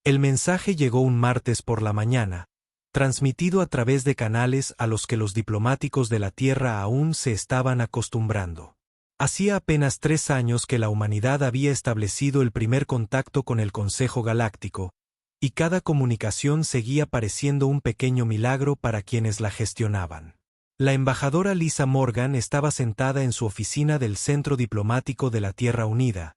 El mensaje llegó un martes por la mañana, transmitido a través de canales a los que los diplomáticos de la Tierra aún se estaban acostumbrando. Hacía apenas 3 años que la humanidad había establecido el primer contacto con el Consejo Galáctico, y cada comunicación seguía pareciendo un pequeño milagro para quienes la gestionaban. La embajadora Lisa Morgan estaba sentada en su oficina del Centro Diplomático de la Tierra Unida,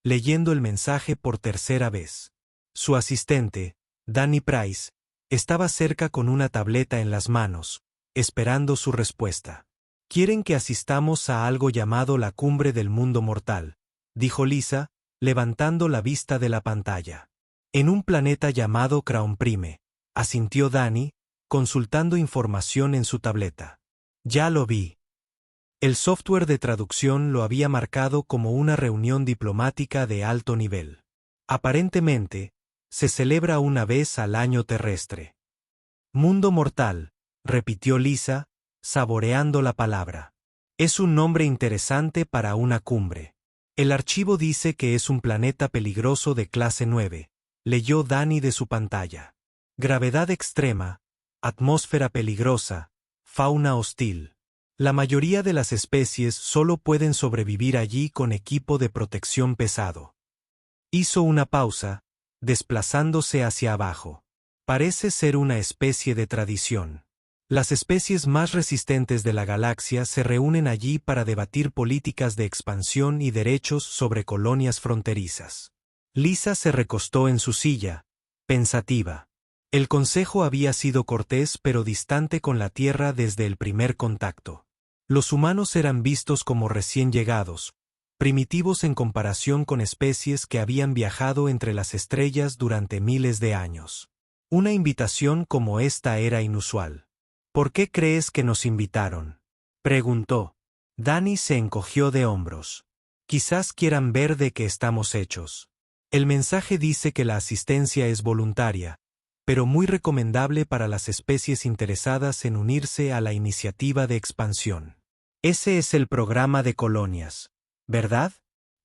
leyendo el mensaje por tercera vez. Su asistente, Danny Price, estaba cerca con una tableta en las manos, esperando su respuesta. «Quieren que asistamos a algo llamado la Cumbre del Mundo Mortal», dijo Lisa, levantando la vista de la pantalla. «En un planeta llamado Crown Prime», asintió Danny, consultando información en su tableta. «Ya lo vi». El software de traducción lo había marcado como una reunión diplomática de alto nivel. Aparentemente, se celebra una vez al año terrestre. «Mundo Mortal», repitió Lisa, saboreando la palabra. «Es un nombre interesante para una cumbre. El archivo dice que es un planeta peligroso de clase 9, leyó Danny de su pantalla. Gravedad extrema, atmósfera peligrosa, fauna hostil. La mayoría de las especies solo pueden sobrevivir allí con equipo de protección pesado». Hizo una pausa, desplazándose hacia abajo. «Parece ser una especie de tradición. Las especies más resistentes de la galaxia se reúnen allí para debatir políticas de expansión y derechos sobre colonias fronterizas». Lisa se recostó en su silla, pensativa. El consejo había sido cortés pero distante con la Tierra desde el primer contacto. Los humanos eran vistos como recién llegados, primitivos en comparación con especies que habían viajado entre las estrellas durante miles de años. Una invitación como esta era inusual. «¿Por qué crees que nos invitaron?», preguntó. Danny se encogió de hombros. «Quizás quieran ver de qué estamos hechos. El mensaje dice que la asistencia es voluntaria, pero muy recomendable para las especies interesadas en unirse a la iniciativa de expansión. Ese es el programa de colonias, ¿verdad?».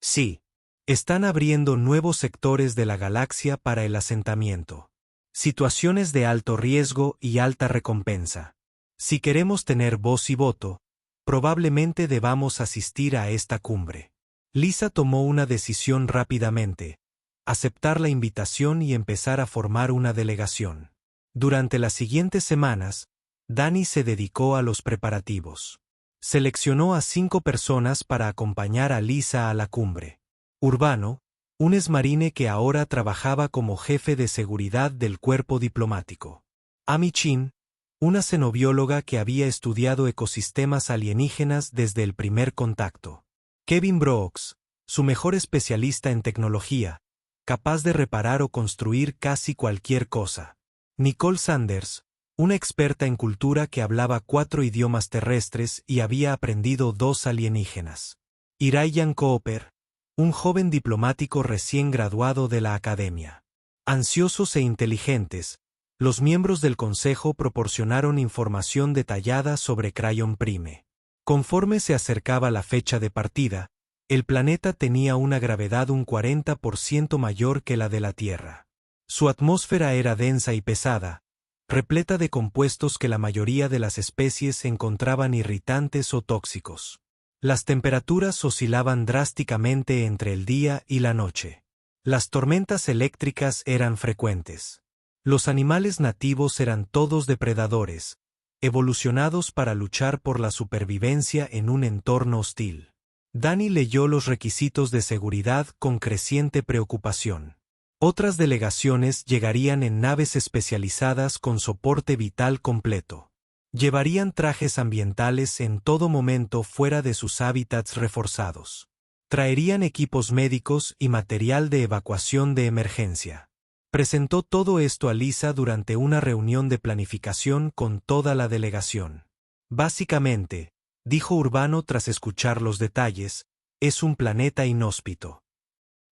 «Sí. Están abriendo nuevos sectores de la galaxia para el asentamiento. Situaciones de alto riesgo y alta recompensa. Si queremos tener voz y voto, probablemente debamos asistir a esta cumbre». Lisa tomó una decisión rápidamente: aceptar la invitación y empezar a formar una delegación. Durante las siguientes semanas, Danny se dedicó a los preparativos. Seleccionó a 5 personas para acompañar a Lisa a la cumbre. Urbano, un exmarine que ahora trabajaba como jefe de seguridad del cuerpo diplomático. Amy Chin, una xenobióloga que había estudiado ecosistemas alienígenas desde el primer contacto. Kevin Brooks, su mejor especialista en tecnología, capaz de reparar o construir casi cualquier cosa. Nicole Sanders, una experta en cultura que hablaba 4 idiomas terrestres y había aprendido 2 alienígenas. Y Ryan Cooper, un joven diplomático recién graduado de la academia. Ansiosos e inteligentes, los miembros del consejo proporcionaron información detallada sobre Crown Prime. Conforme se acercaba la fecha de partida, el planeta tenía una gravedad un 40% mayor que la de la Tierra. Su atmósfera era densa y pesada, repleta de compuestos que la mayoría de las especies encontraban irritantes o tóxicos. Las temperaturas oscilaban drásticamente entre el día y la noche. Las tormentas eléctricas eran frecuentes. Los animales nativos eran todos depredadores, evolucionados para luchar por la supervivencia en un entorno hostil. Danny leyó los requisitos de seguridad con creciente preocupación. Otras delegaciones llegarían en naves especializadas con soporte vital completo. Llevarían trajes ambientales en todo momento fuera de sus hábitats reforzados. Traerían equipos médicos y material de evacuación de emergencia. Presentó todo esto a Lisa durante una reunión de planificación con toda la delegación. «Básicamente», dijo Urbano tras escuchar los detalles, «es un planeta inhóspito».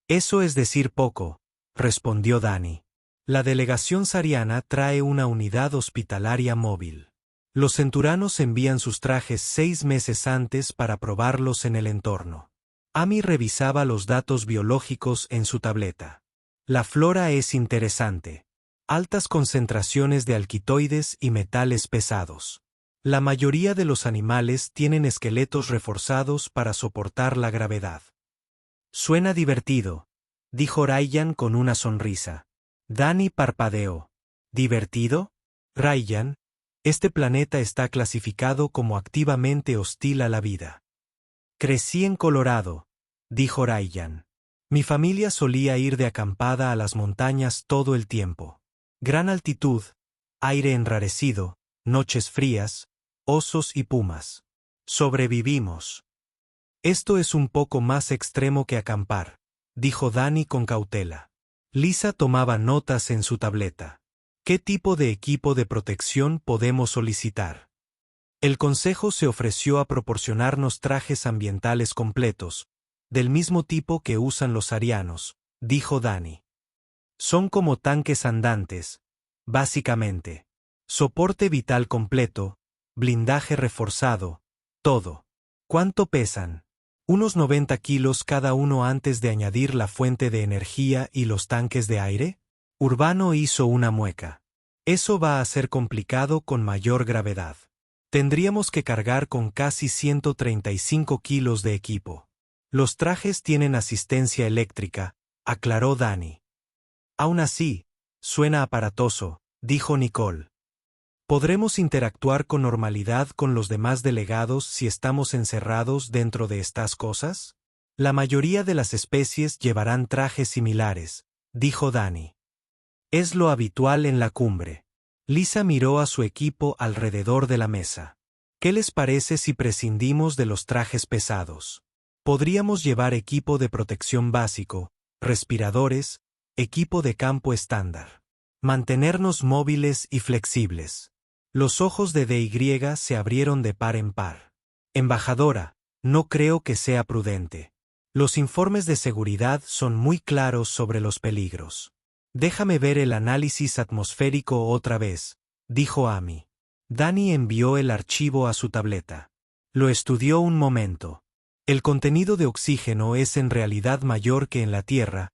«Eso es decir poco», respondió Danny. «La delegación sariana trae una unidad hospitalaria móvil. Los centuranos envían sus trajes 6 meses antes para probarlos en el entorno». Amy revisaba los datos biológicos en su tableta. La flora es interesante. Altas concentraciones de alquitoides y metales pesados. La mayoría de los animales tienen esqueletos reforzados para soportar la gravedad. Suena divertido, dijo Ryan con una sonrisa. Danny parpadeó. ¿Divertido? Ryan, este planeta está clasificado como activamente hostil a la vida. Crecí en Colorado, dijo Ryan. Mi familia solía ir de acampada a las montañas todo el tiempo. Gran altitud, aire enrarecido, noches frías, osos y pumas. Sobrevivimos. Esto es un poco más extremo que acampar, dijo Danny con cautela. Lisa tomaba notas en su tableta. ¿Qué tipo de equipo de protección podemos solicitar? El consejo se ofreció a proporcionarnos trajes ambientales completos, del mismo tipo que usan los arianos, dijo Danny. Son como tanques andantes, básicamente. Soporte vital completo, blindaje reforzado, todo. ¿Cuánto pesan? Unos 90 kilos cada uno antes de añadir la fuente de energía y los tanques de aire. Urbano hizo una mueca. Eso va a ser complicado con mayor gravedad. Tendríamos que cargar con casi 135 kilos de equipo. Los trajes tienen asistencia eléctrica, aclaró Danny. Aún así, suena aparatoso, dijo Nicole. ¿Podremos interactuar con normalidad con los demás delegados si estamos encerrados dentro de estas cosas? La mayoría de las especies llevarán trajes similares, dijo Danny. Es lo habitual en la cumbre. Lisa miró a su equipo alrededor de la mesa. ¿Qué les parece si prescindimos de los trajes pesados? Podríamos llevar equipo de protección básico, respiradores, equipo de campo estándar. Mantenernos móviles y flexibles. Los ojos de DY se abrieron de par en par. Embajadora, no creo que sea prudente. Los informes de seguridad son muy claros sobre los peligros. Déjame ver el análisis atmosférico otra vez, dijo Amy. Danny envió el archivo a su tableta. Lo estudió un momento. El contenido de oxígeno es en realidad mayor que en la Tierra,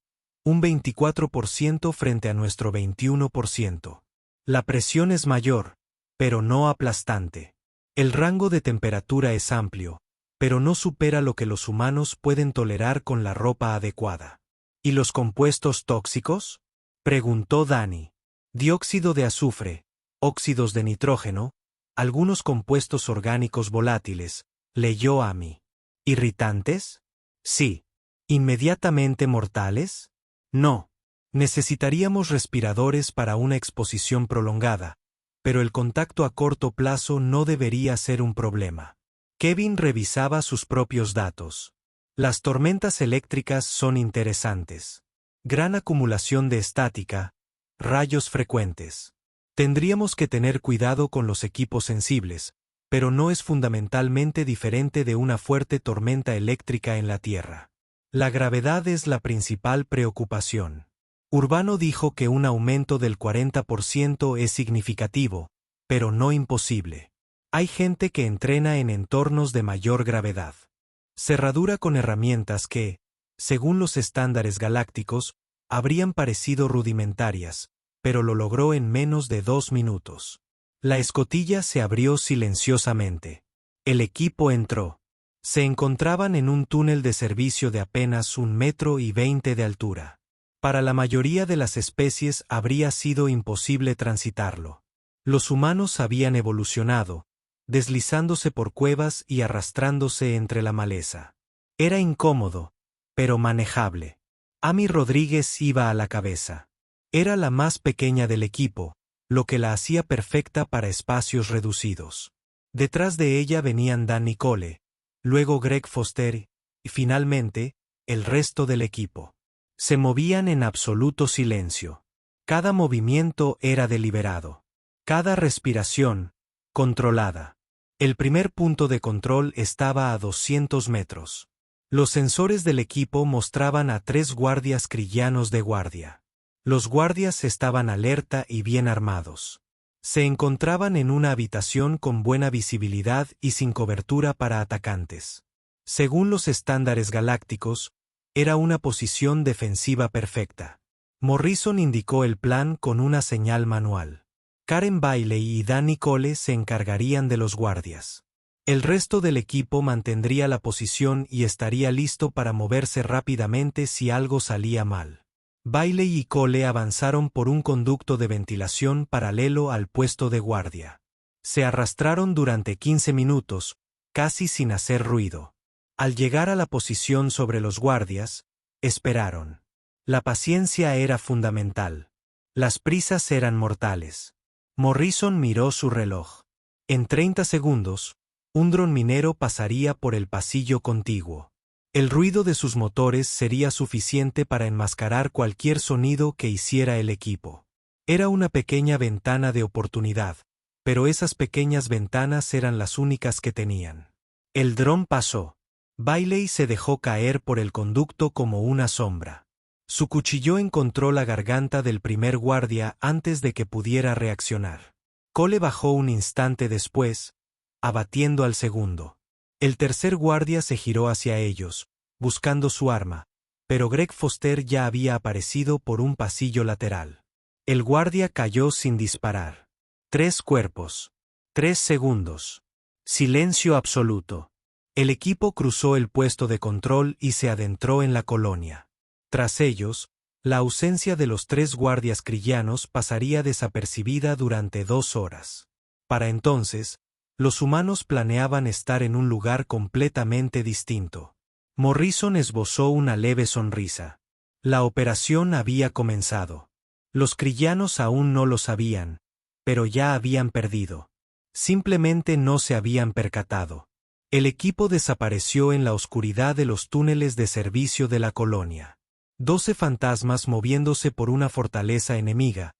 un 24% frente a nuestro 21%. La presión es mayor, pero no aplastante. El rango de temperatura es amplio, pero no supera lo que los humanos pueden tolerar con la ropa adecuada. ¿Y los compuestos tóxicos? Preguntó Danny. Dióxido de azufre, óxidos de nitrógeno, algunos compuestos orgánicos volátiles, leyó Amy. ¿Irritantes? Sí. ¿Inmediatamente mortales? No. Necesitaríamos respiradores para una exposición prolongada, pero el contacto a corto plazo no debería ser un problema. Kevin revisaba sus propios datos. Las tormentas eléctricas son interesantes. Gran acumulación de estática, rayos frecuentes. Tendríamos que tener cuidado con los equipos sensibles, pero no es fundamentalmente diferente de una fuerte tormenta eléctrica en la Tierra. La gravedad es la principal preocupación. Urbano dijo que un aumento del 40% es significativo, pero no imposible. Hay gente que entrena en entornos de mayor gravedad. Cerradura con herramientas que, según los estándares galácticos, habrían parecido rudimentarias, pero lo logró en menos de 2 minutos. La escotilla se abrió silenciosamente. El equipo entró. Se encontraban en un túnel de servicio de apenas 1,20 m de altura. Para la mayoría de las especies habría sido imposible transitarlo. Los humanos habían evolucionado, deslizándose por cuevas y arrastrándose entre la maleza. Era incómodo, pero manejable. Amy Rodríguez iba a la cabeza. Era la más pequeña del equipo, lo que la hacía perfecta para espacios reducidos. Detrás de ella venían Dan Nicole, luego Greg Foster, y finalmente, el resto del equipo. Se movían en absoluto silencio. Cada movimiento era deliberado. Cada respiración, controlada. El primer punto de control estaba a 200 metros. Los sensores del equipo mostraban a 3 guardias krillanos de guardia. Los guardias estaban alerta y bien armados. Se encontraban en una habitación con buena visibilidad y sin cobertura para atacantes. Según los estándares galácticos, era una posición defensiva perfecta. Morrison indicó el plan con una señal manual. Karen Bailey y Danny Cole se encargarían de los guardias. El resto del equipo mantendría la posición y estaría listo para moverse rápidamente si algo salía mal. Bailey y Cole avanzaron por un conducto de ventilación paralelo al puesto de guardia. Se arrastraron durante 15 minutos, casi sin hacer ruido. Al llegar a la posición sobre los guardias, esperaron. La paciencia era fundamental. Las prisas eran mortales. Morrison miró su reloj. En 30 segundos, un dron minero pasaría por el pasillo contiguo. El ruido de sus motores sería suficiente para enmascarar cualquier sonido que hiciera el equipo. Era una pequeña ventana de oportunidad, pero esas pequeñas ventanas eran las únicas que tenían. El dron pasó. Bailey se dejó caer por el conducto como una sombra. Su cuchillo encontró la garganta del primer guardia antes de que pudiera reaccionar. Cole bajó un instante después, abatiendo al segundo. El tercer guardia se giró hacia ellos, buscando su arma, pero Greg Foster ya había aparecido por un pasillo lateral. El guardia cayó sin disparar. 3 cuerpos. 3 segundos. Silencio absoluto. El equipo cruzó el puesto de control y se adentró en la colonia. Tras ellos, la ausencia de los 3 guardias krillanos pasaría desapercibida durante 2 horas. Para entonces, los humanos planeaban estar en un lugar completamente distinto. Morrison esbozó una leve sonrisa. La operación había comenzado. Los krillanos aún no lo sabían, pero ya habían perdido. Simplemente no se habían percatado. El equipo desapareció en la oscuridad de los túneles de servicio de la colonia. 12 fantasmas moviéndose por una fortaleza enemiga,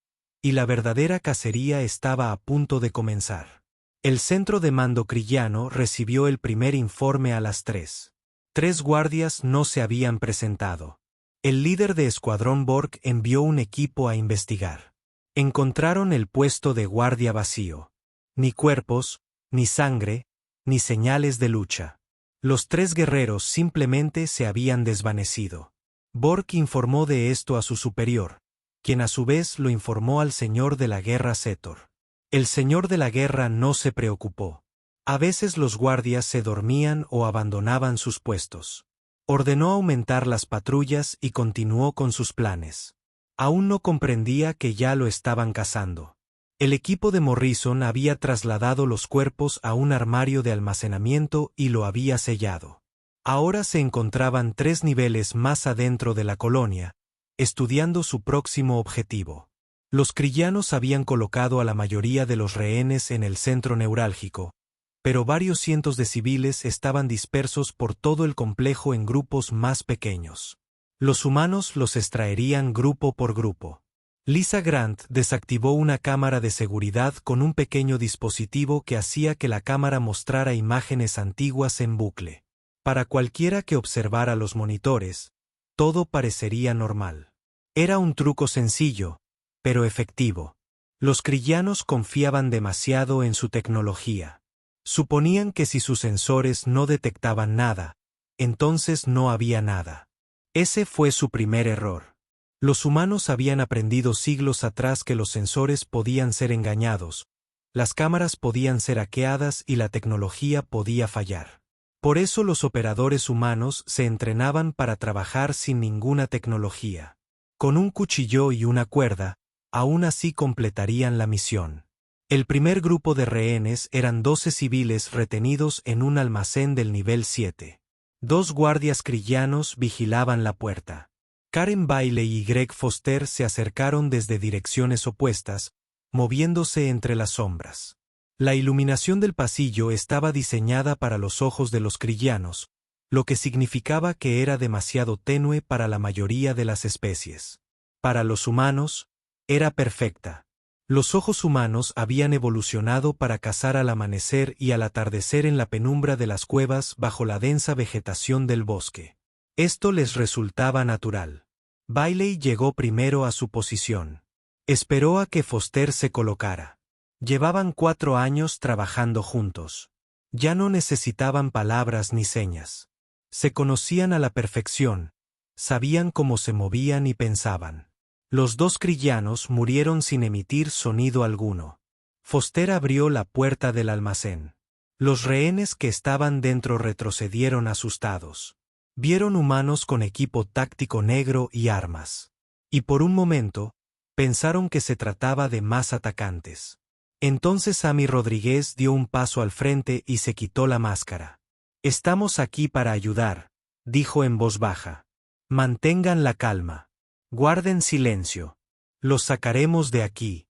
y la verdadera cacería estaba a punto de comenzar. El centro de mando krillano recibió el primer informe a las 3. 3 guardias no se habían presentado. El líder de escuadrón Borg envió un equipo a investigar. Encontraron el puesto de guardia vacío. Ni cuerpos, ni sangre, ni señales de lucha. Los 3 guerreros simplemente se habían desvanecido. Borg informó de esto a su superior, quien a su vez lo informó al señor de la guerra Setor. El señor de la guerra no se preocupó. A veces los guardias se dormían o abandonaban sus puestos. Ordenó aumentar las patrullas y continuó con sus planes. Aún no comprendía que ya lo estaban cazando. El equipo de Morrison había trasladado los cuerpos a un armario de almacenamiento y lo había sellado. Ahora se encontraban 3 niveles más adentro de la colonia, estudiando su próximo objetivo. Los krillanos habían colocado a la mayoría de los rehenes en el centro neurálgico, pero varios cientos de civiles estaban dispersos por todo el complejo en grupos más pequeños. Los humanos los extraerían grupo por grupo. Lisa Grant desactivó una cámara de seguridad con un pequeño dispositivo que hacía que la cámara mostrara imágenes antiguas en bucle. Para cualquiera que observara los monitores, todo parecería normal. Era un truco sencillo, pero efectivo. Los krillanos confiaban demasiado en su tecnología. Suponían que si sus sensores no detectaban nada, entonces no había nada. Ese fue su primer error. Los humanos habían aprendido siglos atrás que los sensores podían ser engañados, las cámaras podían ser hackeadas y la tecnología podía fallar. Por eso los operadores humanos se entrenaban para trabajar sin ninguna tecnología. Con un cuchillo y una cuerda, aún así completarían la misión. El primer grupo de rehenes eran 12 civiles retenidos en un almacén del nivel 7. 2 guardias krillanos vigilaban la puerta. Karen Bailey y Greg Foster se acercaron desde direcciones opuestas, moviéndose entre las sombras. La iluminación del pasillo estaba diseñada para los ojos de los krillanos, lo que significaba que era demasiado tenue para la mayoría de las especies. Para los humanos, era perfecta. Los ojos humanos habían evolucionado para cazar al amanecer y al atardecer en la penumbra de las cuevas bajo la densa vegetación del bosque. Esto les resultaba natural. Bailey llegó primero a su posición. Esperó a que Foster se colocara. Llevaban 4 años trabajando juntos. Ya no necesitaban palabras ni señas. Se conocían a la perfección, sabían cómo se movían y pensaban. Los dos crillanos murieron sin emitir sonido alguno. Foster abrió la puerta del almacén. Los rehenes que estaban dentro retrocedieron asustados. Vieron humanos con equipo táctico negro y armas. Y por un momento, pensaron que se trataba de más atacantes. Entonces Sammy Rodríguez dio un paso al frente y se quitó la máscara. «Estamos aquí para ayudar», dijo en voz baja. «Mantengan la calma. Guarden silencio. Los sacaremos de aquí».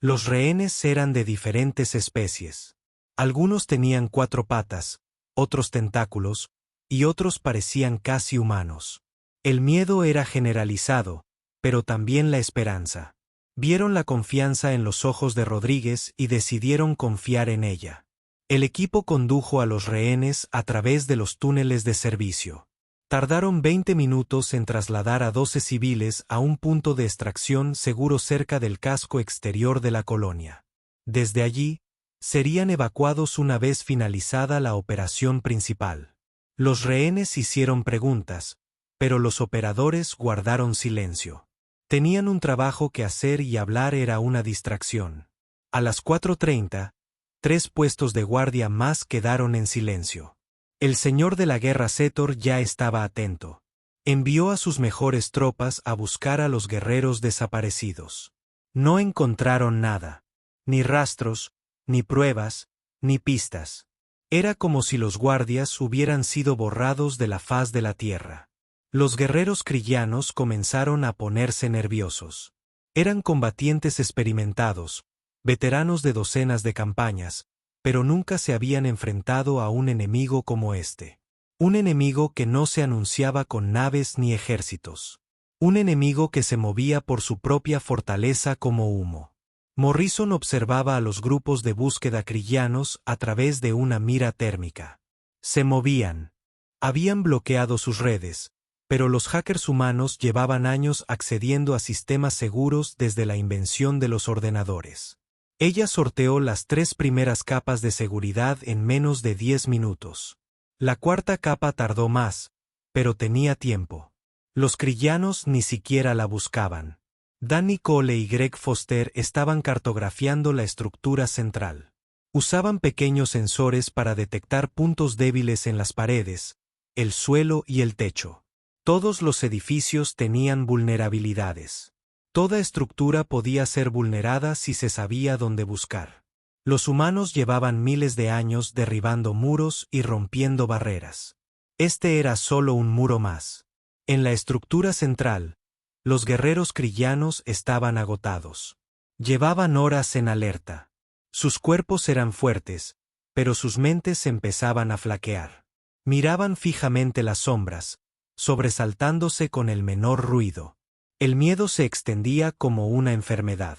Los rehenes eran de diferentes especies. Algunos tenían 4 patas, otros tentáculos, y otros parecían casi humanos. El miedo era generalizado, pero también la esperanza. Vieron la confianza en los ojos de Rodríguez y decidieron confiar en ella. El equipo condujo a los rehenes a través de los túneles de servicio. Tardaron 20 minutos en trasladar a 12 civiles a un punto de extracción seguro cerca del casco exterior de la colonia. Desde allí, serían evacuados una vez finalizada la operación principal. Los rehenes hicieron preguntas, pero los operadores guardaron silencio. Tenían un trabajo que hacer y hablar era una distracción. A las 4:30, 3 puestos de guardia más quedaron en silencio. El señor de la guerra Setor ya estaba atento. Envió a sus mejores tropas a buscar a los guerreros desaparecidos. No encontraron nada, ni rastros, ni pruebas, ni pistas. Era como si los guardias hubieran sido borrados de la faz de la tierra. Los guerreros crillanos comenzaron a ponerse nerviosos. Eran combatientes experimentados, veteranos de docenas de campañas, pero nunca se habían enfrentado a un enemigo como este. Un enemigo que no se anunciaba con naves ni ejércitos. Un enemigo que se movía por su propia fortaleza como humo. Morrison observaba a los grupos de búsqueda crillanos a través de una mira térmica. Se movían. Habían bloqueado sus redes, pero los hackers humanos llevaban años accediendo a sistemas seguros desde la invención de los ordenadores. Ella sorteó las 3 primeras capas de seguridad en menos de 10 minutos. La 4ª capa tardó más, pero tenía tiempo. Los crillanos ni siquiera la buscaban. Danny Cole y Greg Foster estaban cartografiando la estructura central. Usaban pequeños sensores para detectar puntos débiles en las paredes, el suelo y el techo. Todos los edificios tenían vulnerabilidades. Toda estructura podía ser vulnerada si se sabía dónde buscar. Los humanos llevaban miles de años derribando muros y rompiendo barreras. Este era solo un muro más. En la estructura central, los guerreros crillanos estaban agotados. Llevaban horas en alerta. Sus cuerpos eran fuertes, pero sus mentes empezaban a flaquear. Miraban fijamente las sombras, sobresaltándose con el menor ruido. El miedo se extendía como una enfermedad.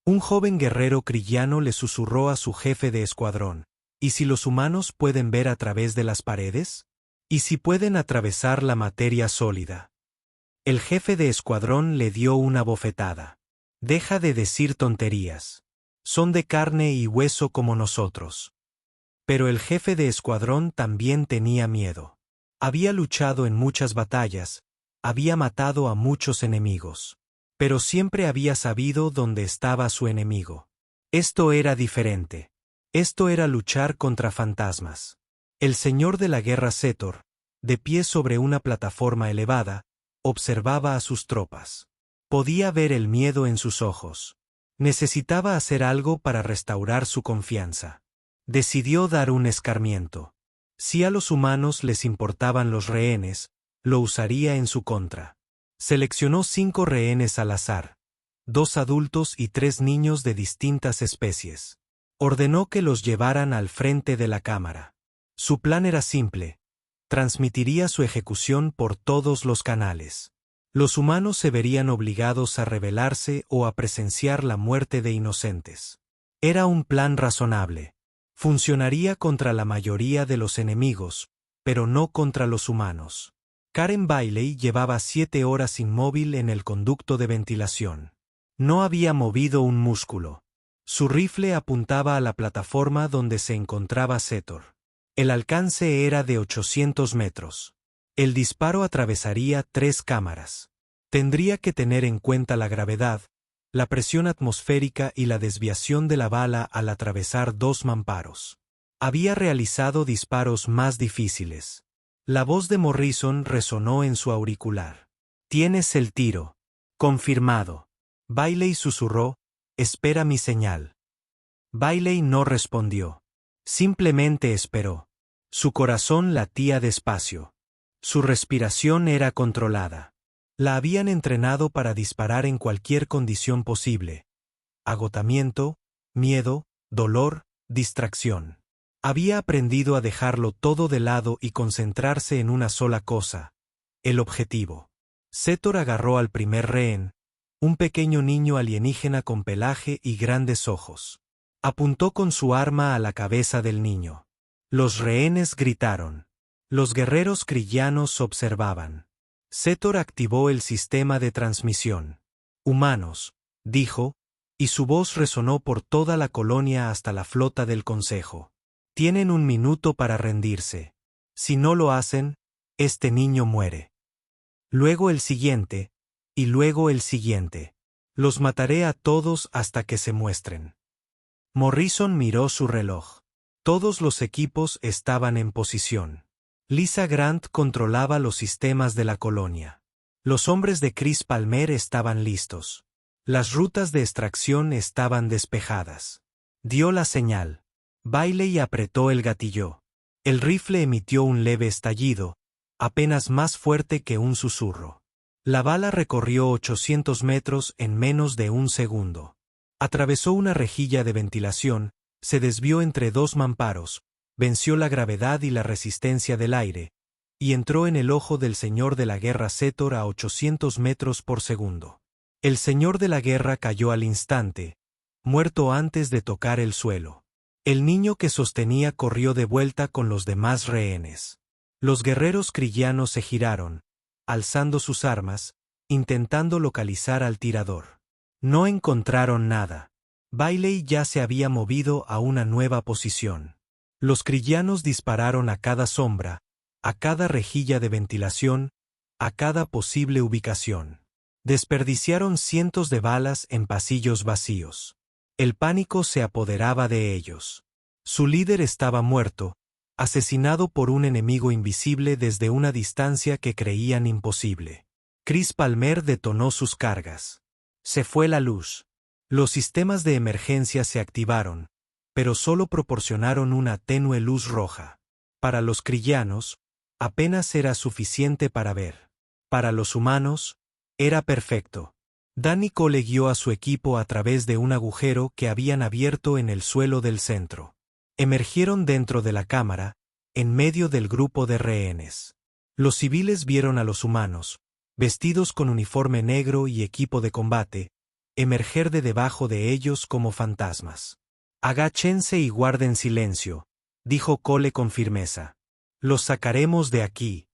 Un joven guerrero crillano le susurró a su jefe de escuadrón: ¿y si los humanos pueden ver a través de las paredes? ¿Y si pueden atravesar la materia sólida? El jefe de escuadrón le dio una bofetada. Deja de decir tonterías. Son de carne y hueso como nosotros. Pero el jefe de escuadrón también tenía miedo. Había luchado en muchas batallas, había matado a muchos enemigos. Pero siempre había sabido dónde estaba su enemigo. Esto era diferente. Esto era luchar contra fantasmas. El señor de la guerra Setor, de pie sobre una plataforma elevada, observaba a sus tropas. Podía ver el miedo en sus ojos. Necesitaba hacer algo para restaurar su confianza. Decidió dar un escarmiento. Si a los humanos les importaban los rehenes, lo usaría en su contra. Seleccionó 5 rehenes al azar, 2 adultos y 3 niños de distintas especies. Ordenó que los llevaran al frente de la cámara. Su plan era simple: transmitiría su ejecución por todos los canales. Los humanos se verían obligados a rebelarse o a presenciar la muerte de inocentes. Era un plan razonable. Funcionaría contra la mayoría de los enemigos, pero no contra los humanos. Karen Bailey llevaba 7 horas inmóvil en el conducto de ventilación. No había movido un músculo. Su rifle apuntaba a la plataforma donde se encontraba Setor. El alcance era de 800 metros. El disparo atravesaría 3 cámaras. Tendría que tener en cuenta la gravedad, la presión atmosférica y la desviación de la bala al atravesar dos mamparos. Había realizado disparos más difíciles. La voz de Morrison resonó en su auricular. «Tienes el tiro. Confirmado». Bailey susurró, «Espera mi señal». Bailey no respondió. Simplemente esperó. Su corazón latía despacio. Su respiración era controlada. La habían entrenado para disparar en cualquier condición posible. Agotamiento, miedo, dolor, distracción. Había aprendido a dejarlo todo de lado y concentrarse en una sola cosa: el objetivo. Setor agarró al primer rehén, un pequeño niño alienígena con pelaje y grandes ojos. Apuntó con su arma a la cabeza del niño. Los rehenes gritaron. Los guerreros krillanos observaban. Setor activó el sistema de transmisión. «Humanos», dijo, y su voz resonó por toda la colonia hasta la flota del Consejo. «Tienen 1 minuto para rendirse. Si no lo hacen, este niño muere. Luego el siguiente, y luego el siguiente. Los mataré a todos hasta que se muestren». Morrison miró su reloj. Todos los equipos estaban en posición. Lisa Grant controlaba los sistemas de la colonia. Los hombres de Chris Palmer estaban listos. Las rutas de extracción estaban despejadas. Dio la señal. Bailey apretó el gatillo. El rifle emitió un leve estallido, apenas más fuerte que un susurro. La bala recorrió 800 metros en menos de 1 segundo. Atravesó una rejilla de ventilación, se desvió entre 2 mamparos, venció la gravedad y la resistencia del aire, y entró en el ojo del señor de la guerra Setor a 800 metros por segundo. El señor de la guerra cayó al instante, muerto antes de tocar el suelo. El niño que sostenía corrió de vuelta con los demás rehenes. Los guerreros krillanos se giraron, alzando sus armas, intentando localizar al tirador. No encontraron nada. Bailey ya se había movido a una nueva posición. Los krillanos dispararon a cada sombra, a cada rejilla de ventilación, a cada posible ubicación. Desperdiciaron cientos de balas en pasillos vacíos. El pánico se apoderaba de ellos. Su líder estaba muerto, asesinado por un enemigo invisible desde una distancia que creían imposible. Chris Palmer detonó sus cargas. Se fue la luz. Los sistemas de emergencia se activaron, pero solo proporcionaron una tenue luz roja. Para los krillanos, apenas era suficiente para ver. Para los humanos, era perfecto. Danny Cole guió a su equipo a través de un agujero que habían abierto en el suelo del centro. Emergieron dentro de la cámara, en medio del grupo de rehenes. Los civiles vieron a los humanos, vestidos con uniforme negro y equipo de combate, emerger de debajo de ellos como fantasmas. «Agáchense y guarden silencio», dijo Cole con firmeza. «Los sacaremos de aquí».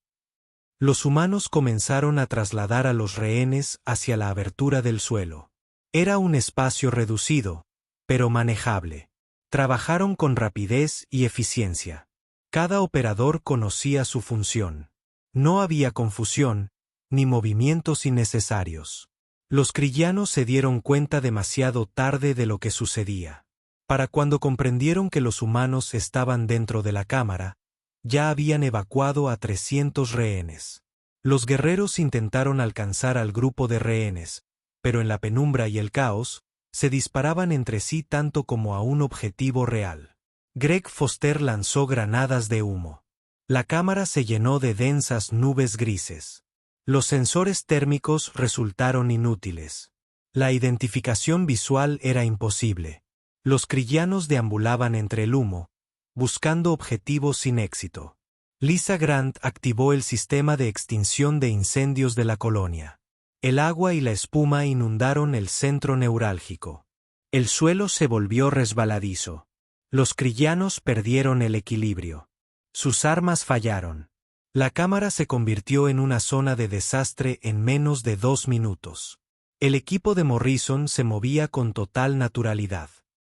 Los humanos comenzaron a trasladar a los rehenes hacia la abertura del suelo. Era un espacio reducido, pero manejable. Trabajaron con rapidez y eficiencia. Cada operador conocía su función. No había confusión, ni movimientos innecesarios. Los krillanos se dieron cuenta demasiado tarde de lo que sucedía. Para cuando comprendieron que los humanos estaban dentro de la cámara, ya habían evacuado a 300 rehenes. Los guerreros intentaron alcanzar al grupo de rehenes, pero en la penumbra y el caos, se disparaban entre sí tanto como a un objetivo real. Greg Foster lanzó granadas de humo. La cámara se llenó de densas nubes grises. Los sensores térmicos resultaron inútiles. La identificación visual era imposible. Los krillanos deambulaban entre el humo, buscando objetivos sin éxito. Lisa Grant activó el sistema de extinción de incendios de la colonia. El agua y la espuma inundaron el centro neurálgico. El suelo se volvió resbaladizo. Los krillanos perdieron el equilibrio. Sus armas fallaron. La cámara se convirtió en una zona de desastre en menos de 2 minutos. El equipo de Morrison se movía con total naturalidad.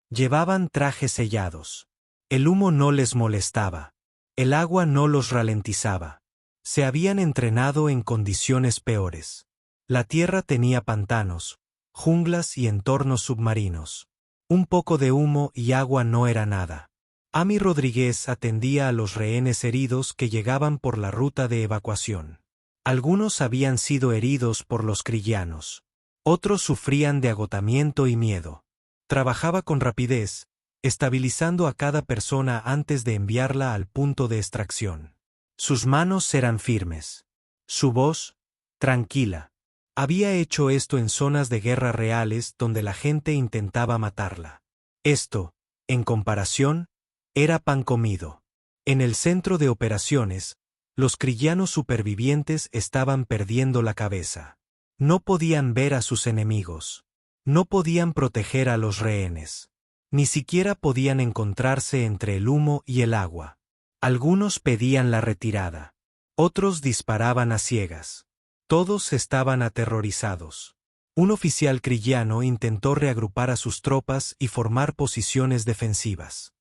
Llevaban trajes sellados. El humo no les molestaba. El agua no los ralentizaba. Se habían entrenado en condiciones peores. La tierra tenía pantanos, junglas y entornos submarinos. Un poco de humo y agua no era nada. Amy Rodríguez atendía a los rehenes heridos que llegaban por la ruta de evacuación. Algunos habían sido heridos por los krillanos. Otros sufrían de agotamiento y miedo. Trabajaba con rapidez, estabilizando a cada persona antes de enviarla al punto de extracción. Sus manos eran firmes. Su voz, tranquila. Había hecho esto en zonas de guerra reales donde la gente intentaba matarla. Esto, en comparación, era pan comido. En el centro de operaciones, los krillanos supervivientes estaban perdiendo la cabeza. No podían ver a sus enemigos. No podían proteger a los rehenes. Ni siquiera podían encontrarse entre el humo y el agua. Algunos pedían la retirada. Otros disparaban a ciegas. Todos estaban aterrorizados. Un oficial krillano intentó reagrupar a sus tropas y formar posiciones defensivas.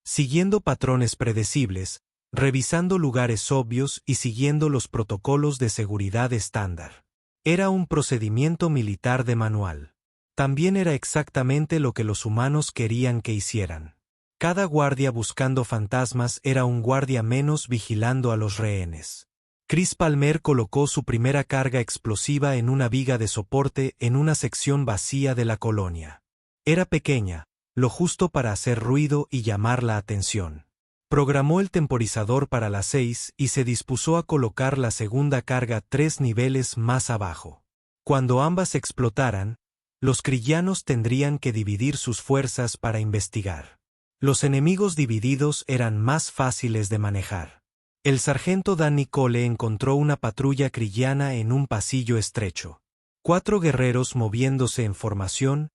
Siguiendo patrones predecibles, revisando lugares obvios y siguiendo los protocolos de seguridad estándar. Era un procedimiento militar de manual. También era exactamente lo que los humanos querían que hicieran. Cada guardia buscando fantasmas era un guardia menos vigilando a los rehenes. Chris Palmer colocó su primera carga explosiva en una viga de soporte en una sección vacía de la colonia. Era pequeña, lo justo para hacer ruido y llamar la atención. Programó el temporizador para las 6 y se dispuso a colocar la segunda carga 3 niveles más abajo. Cuando ambas explotaran, los krillanos tendrían que dividir sus fuerzas para investigar. Los enemigos divididos eran más fáciles de manejar. El sargento Danny Cole encontró una patrulla krillana en un pasillo estrecho. 4 guerreros moviéndose en formación,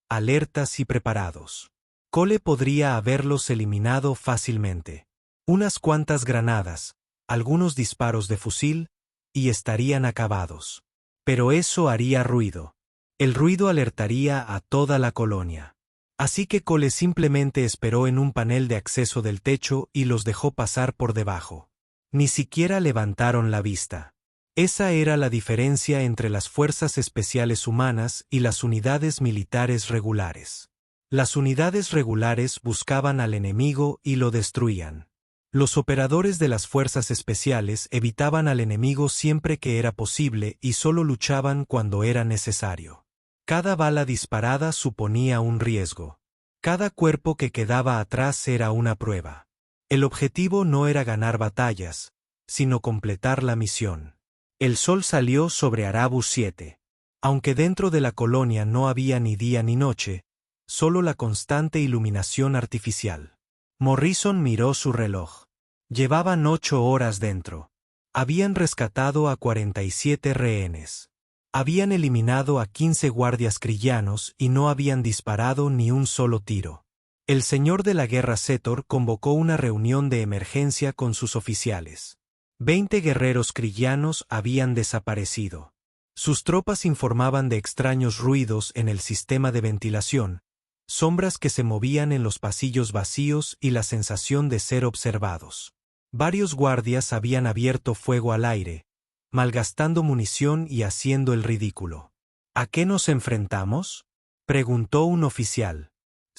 alertas y preparados. Cole podría haberlos eliminado fácilmente. Unas cuantas granadas, algunos disparos de fusil, y estarían acabados. Pero eso haría ruido. El ruido alertaría a toda la colonia. Así que Cole simplemente esperó en un panel de acceso del techo y los dejó pasar por debajo. Ni siquiera levantaron la vista. Esa era la diferencia entre las fuerzas especiales humanas y las unidades militares regulares. Las unidades regulares buscaban al enemigo y lo destruían. Los operadores de las fuerzas especiales evitaban al enemigo siempre que era posible y solo luchaban cuando era necesario. Cada bala disparada suponía un riesgo. Cada cuerpo que quedaba atrás era una prueba. El objetivo no era ganar batallas, sino completar la misión. El sol salió sobre Arabus 7. Aunque dentro de la colonia no había ni día ni noche, solo la constante iluminación artificial. Morrison miró su reloj. Llevaban 8 horas dentro. Habían rescatado a 47 rehenes. Habían eliminado a 15 guardias krillanos y no habían disparado ni un solo tiro. El señor de la guerra Setor convocó una reunión de emergencia con sus oficiales. 20 guerreros krillanos habían desaparecido. Sus tropas informaban de extraños ruidos en el sistema de ventilación, sombras que se movían en los pasillos vacíos y la sensación de ser observados. Varios guardias habían abierto fuego al aire, malgastando munición y haciendo el ridículo. ¿A qué nos enfrentamos?, preguntó un oficial.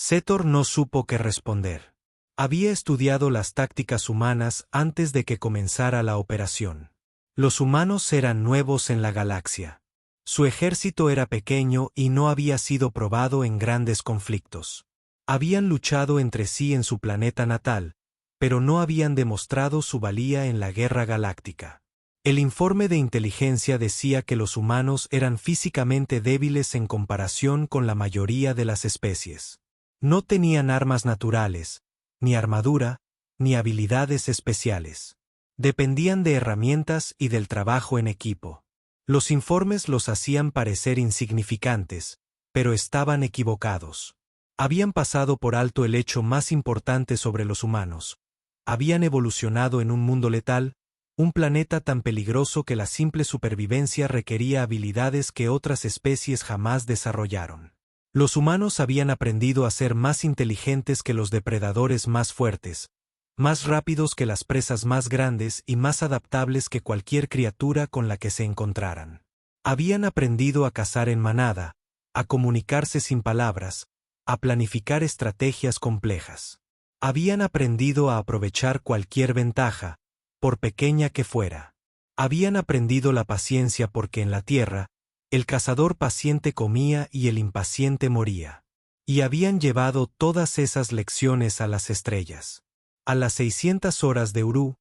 Setor no supo qué responder. Había estudiado las tácticas humanas antes de que comenzara la operación. Los humanos eran nuevos en la galaxia. Su ejército era pequeño y no había sido probado en grandes conflictos. Habían luchado entre sí en su planeta natal, pero no habían demostrado su valía en la guerra galáctica. El informe de inteligencia decía que los humanos eran físicamente débiles en comparación con la mayoría de las especies. No tenían armas naturales, ni armadura, ni habilidades especiales. Dependían de herramientas y del trabajo en equipo. Los informes los hacían parecer insignificantes, pero estaban equivocados. Habían pasado por alto el hecho más importante sobre los humanos. Habían evolucionado en un mundo letal, un planeta tan peligroso que la simple supervivencia requería habilidades que otras especies jamás desarrollaron. Los humanos habían aprendido a ser más inteligentes que los depredadores más fuertes, más rápidos que las presas más grandes y más adaptables que cualquier criatura con la que se encontraran. Habían aprendido a cazar en manada, a comunicarse sin palabras, a planificar estrategias complejas. Habían aprendido a aprovechar cualquier ventaja, por pequeña que fuera. Habían aprendido la paciencia porque en la tierra, el cazador paciente comía y el impaciente moría. Y habían llevado todas esas lecciones a las estrellas. A las 600 horas de Uru,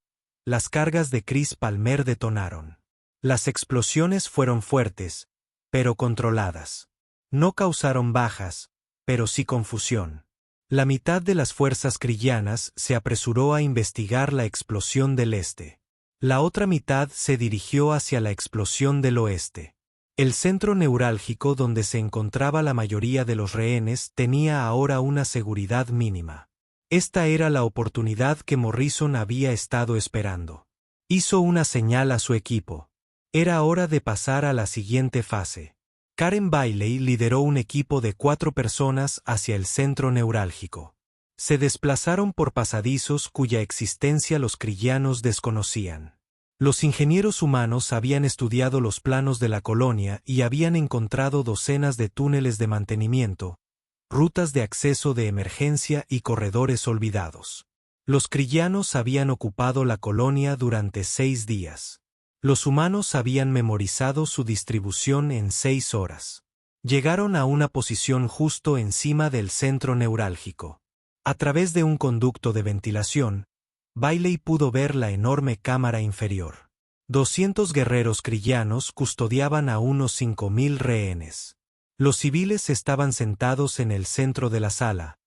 las cargas de Chris Palmer detonaron. Las explosiones fueron fuertes, pero controladas. No causaron bajas, pero sí confusión. La mitad de las fuerzas krillanas se apresuró a investigar la explosión del este. La otra mitad se dirigió hacia la explosión del oeste. El centro neurálgico donde se encontraba la mayoría de los rehenes tenía ahora una seguridad mínima. Esta era la oportunidad que Morrison había estado esperando. Hizo una señal a su equipo. Era hora de pasar a la siguiente fase. Karen Bailey lideró un equipo de 4 personas hacia el centro neurálgico. Se desplazaron por pasadizos cuya existencia los krillanos desconocían. Los ingenieros humanos habían estudiado los planos de la colonia y habían encontrado docenas de túneles de mantenimiento, rutas de acceso de emergencia y corredores olvidados. Los krillanos habían ocupado la colonia durante 6 días. Los humanos habían memorizado su distribución en 6 horas. Llegaron a una posición justo encima del centro neurálgico. A través de un conducto de ventilación, Bailey pudo ver la enorme cámara inferior. 200 guerreros krillanos custodiaban a unos 5000 rehenes. Los civiles estaban sentados en el centro de la sala,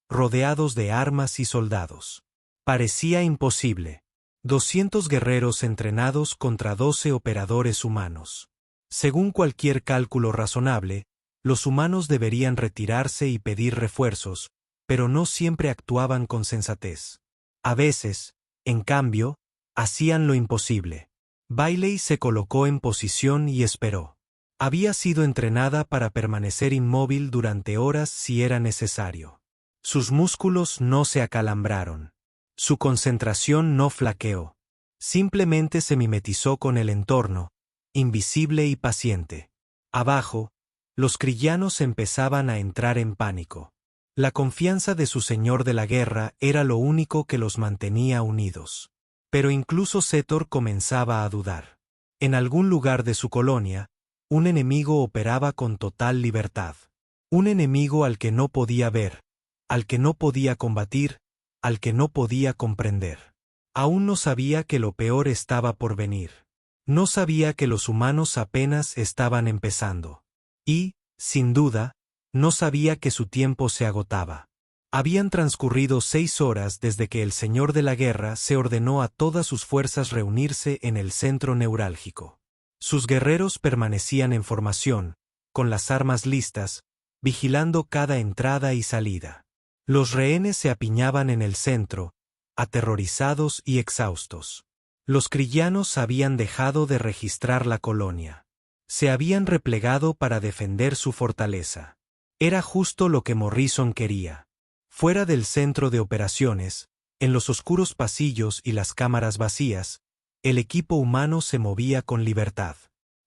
rodeados de armas y soldados. Parecía imposible. 200 guerreros entrenados contra 12 operadores humanos. Según cualquier cálculo razonable, los humanos deberían retirarse y pedir refuerzos, pero no siempre actuaban con sensatez. A veces, en cambio, hacían lo imposible. Bailey se colocó en posición y esperó. Había sido entrenada para permanecer inmóvil durante horas si era necesario. Sus músculos no se acalambraron. Su concentración no flaqueó. Simplemente se mimetizó con el entorno, invisible y paciente. Abajo, los krillanos empezaban a entrar en pánico. La confianza de su señor de la guerra era lo único que los mantenía unidos. Pero incluso Setor comenzaba a dudar. En algún lugar de su colonia, un enemigo operaba con total libertad. Un enemigo al que no podía ver, al que no podía combatir, al que no podía comprender. Aún no sabía que lo peor estaba por venir. No sabía que los humanos apenas estaban empezando. Y, sin duda, no sabía que su tiempo se agotaba. Habían transcurrido 6 horas desde que el señor de la guerra se ordenó a todas sus fuerzas reunirse en el centro neurálgico. Sus guerreros permanecían en formación, con las armas listas, vigilando cada entrada y salida. Los rehenes se apiñaban en el centro, aterrorizados y exhaustos. Los krillanos habían dejado de registrar la colonia. Se habían replegado para defender su fortaleza. Era justo lo que Morrison quería. Fuera del centro de operaciones, en los oscuros pasillos y las cámaras vacías, el equipo humano se movía con libertad.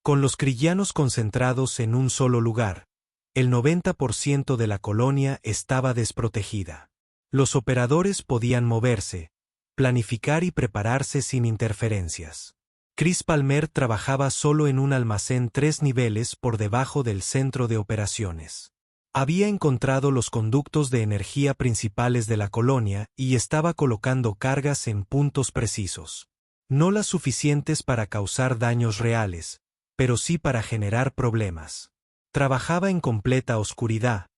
Con los krillanos concentrados en un solo lugar, el 90% de la colonia estaba desprotegida. Los operadores podían moverse, planificar y prepararse sin interferencias. Chris Palmer trabajaba solo en un almacén 3 niveles por debajo del centro de operaciones. Había encontrado los conductos de energía principales de la colonia y estaba colocando cargas en puntos precisos. No las suficientes para causar daños reales, pero sí para generar problemas. Trabajaba en completa oscuridad,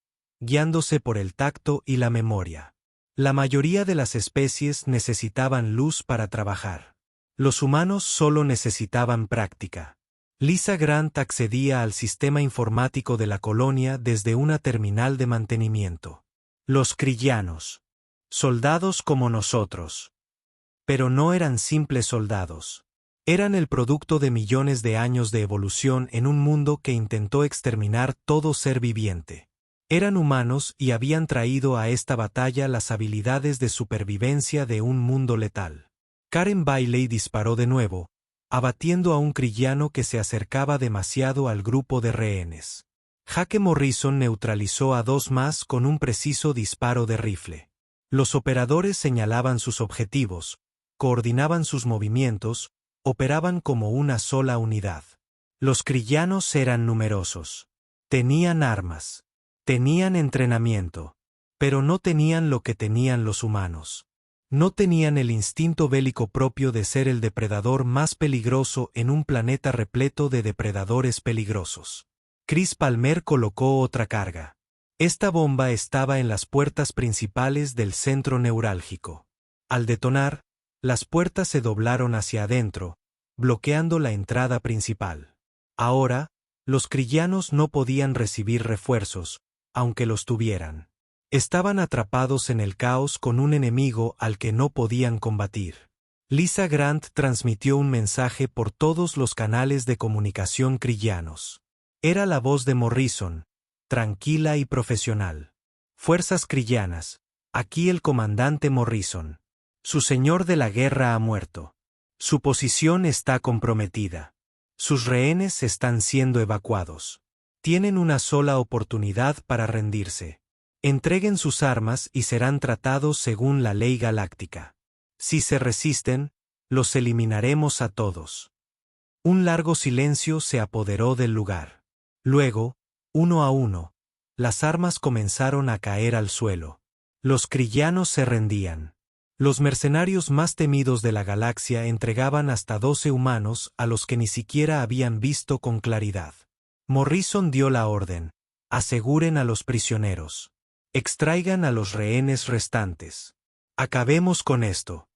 guiándose por el tacto y la memoria. La mayoría de las especies necesitaban luz para trabajar. Los humanos solo necesitaban práctica. Lisa Grant accedía al sistema informático de la colonia desde una terminal de mantenimiento. Los krillanos. Soldados como nosotros. Pero no eran simples soldados. Eran el producto de millones de años de evolución en un mundo que intentó exterminar todo ser viviente. Eran humanos y habían traído a esta batalla las habilidades de supervivencia de un mundo letal. Karen Bailey disparó de nuevo, abatiendo a un crillano que se acercaba demasiado al grupo de rehenes. Jake Morrison neutralizó a 2 más con un preciso disparo de rifle. Los operadores señalaban sus objetivos, coordinaban sus movimientos, operaban como una sola unidad. Los crillanos eran numerosos. Tenían armas. Tenían entrenamiento. Pero no tenían lo que tenían los humanos. No tenían el instinto bélico propio de ser el depredador más peligroso en un planeta repleto de depredadores peligrosos. Chris Palmer colocó otra carga. Esta bomba estaba en las puertas principales del centro neurálgico. Al detonar, las puertas se doblaron hacia adentro, bloqueando la entrada principal. Ahora, los crillanos no podían recibir refuerzos, aunque los tuvieran. Estaban atrapados en el caos con un enemigo al que no podían combatir. Lisa Grant transmitió un mensaje por todos los canales de comunicación crillanos. Era la voz de Morrison, tranquila y profesional. Fuerzas crillanas, aquí el comandante Morrison. Su señor de la guerra ha muerto. Su posición está comprometida. Sus rehenes están siendo evacuados. Tienen una sola oportunidad para rendirse. Entreguen sus armas y serán tratados según la ley galáctica. Si se resisten, los eliminaremos a todos. Un largo silencio se apoderó del lugar. Luego, uno a uno, las armas comenzaron a caer al suelo. Los crillanos se rendían. Los mercenarios más temidos de la galaxia entregaban hasta 12 humanos a los que ni siquiera habían visto con claridad. Morrison dio la orden: aseguren a los prisioneros. Extraigan a los rehenes restantes. Acabemos con esto.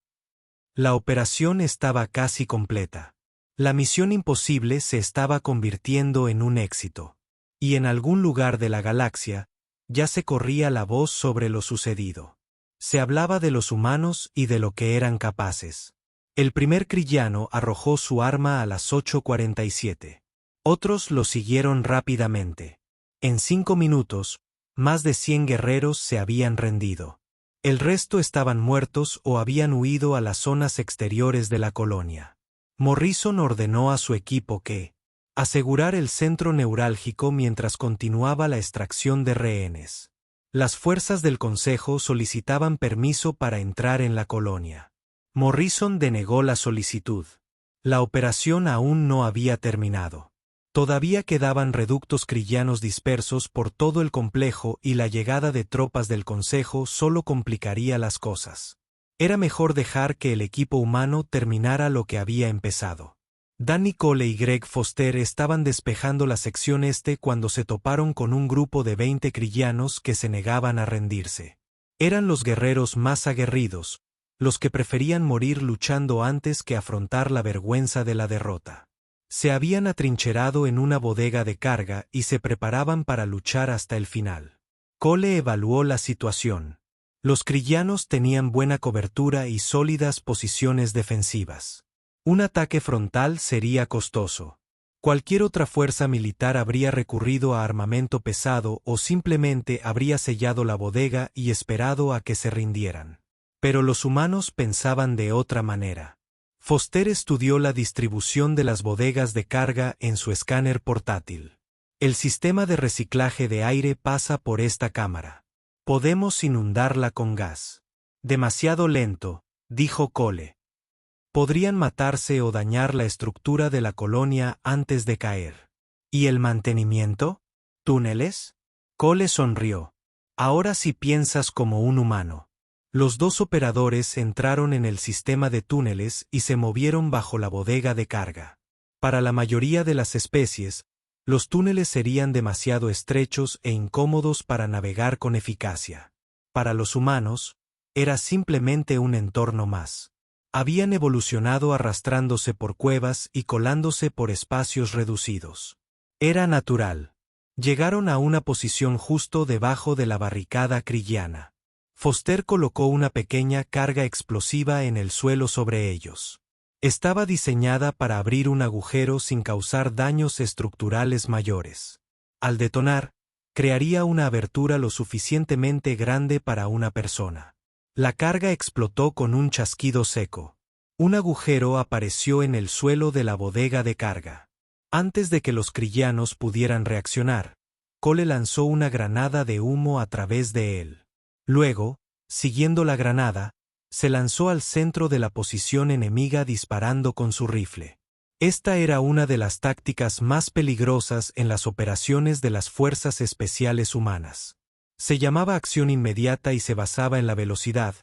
La operación estaba casi completa. La misión imposible se estaba convirtiendo en un éxito. Y en algún lugar de la galaxia, ya se corría la voz sobre lo sucedido. Se hablaba de los humanos y de lo que eran capaces. El primer crillano arrojó su arma a las 8:47. Otros lo siguieron rápidamente. En 5 minutos, más de 100 guerreros se habían rendido. El resto estaban muertos o habían huido a las zonas exteriores de la colonia. Morrison ordenó a su equipo que asegurar el centro neurálgico mientras continuaba la extracción de rehenes. Las fuerzas del Consejo solicitaban permiso para entrar en la colonia. Morrison denegó la solicitud. La operación aún no había terminado. Todavía quedaban reductos crillanos dispersos por todo el complejo y la llegada de tropas del Consejo solo complicaría las cosas. Era mejor dejar que el equipo humano terminara lo que había empezado. Danny Cole y Greg Foster estaban despejando la sección este cuando se toparon con un grupo de 20 crillanos que se negaban a rendirse. Eran los guerreros más aguerridos, los que preferían morir luchando antes que afrontar la vergüenza de la derrota. Se habían atrincherado en una bodega de carga y se preparaban para luchar hasta el final. Cole evaluó la situación. Los crillanos tenían buena cobertura y sólidas posiciones defensivas. Un ataque frontal sería costoso. Cualquier otra fuerza militar habría recurrido a armamento pesado o simplemente habría sellado la bodega y esperado a que se rindieran. Pero los humanos pensaban de otra manera. Foster estudió la distribución de las bodegas de carga en su escáner portátil. El sistema de reciclaje de aire pasa por esta cámara. Podemos inundarla con gas. Demasiado lento, dijo Cole. Podrían matarse o dañar la estructura de la colonia antes de caer. ¿Y el mantenimiento? ¿Túneles? Cole sonrió. Ahora sí piensas como un humano. Los 2 operadores entraron en el sistema de túneles y se movieron bajo la bodega de carga. Para la mayoría de las especies, los túneles serían demasiado estrechos e incómodos para navegar con eficacia. Para los humanos, era simplemente un entorno más. Habían evolucionado arrastrándose por cuevas y colándose por espacios reducidos. Era natural. Llegaron a una posición justo debajo de la barricada crillana. Foster colocó una pequeña carga explosiva en el suelo sobre ellos. Estaba diseñada para abrir un agujero sin causar daños estructurales mayores. Al detonar, crearía una abertura lo suficientemente grande para una persona. La carga explotó con un chasquido seco. Un agujero apareció en el suelo de la bodega de carga. Antes de que los crillanos pudieran reaccionar, Cole lanzó una granada de humo a través de él. Luego, siguiendo la granada, se lanzó al centro de la posición enemiga disparando con su rifle. Esta era una de las tácticas más peligrosas en las operaciones de las fuerzas especiales humanas. Se llamaba acción inmediata y se basaba en la velocidad,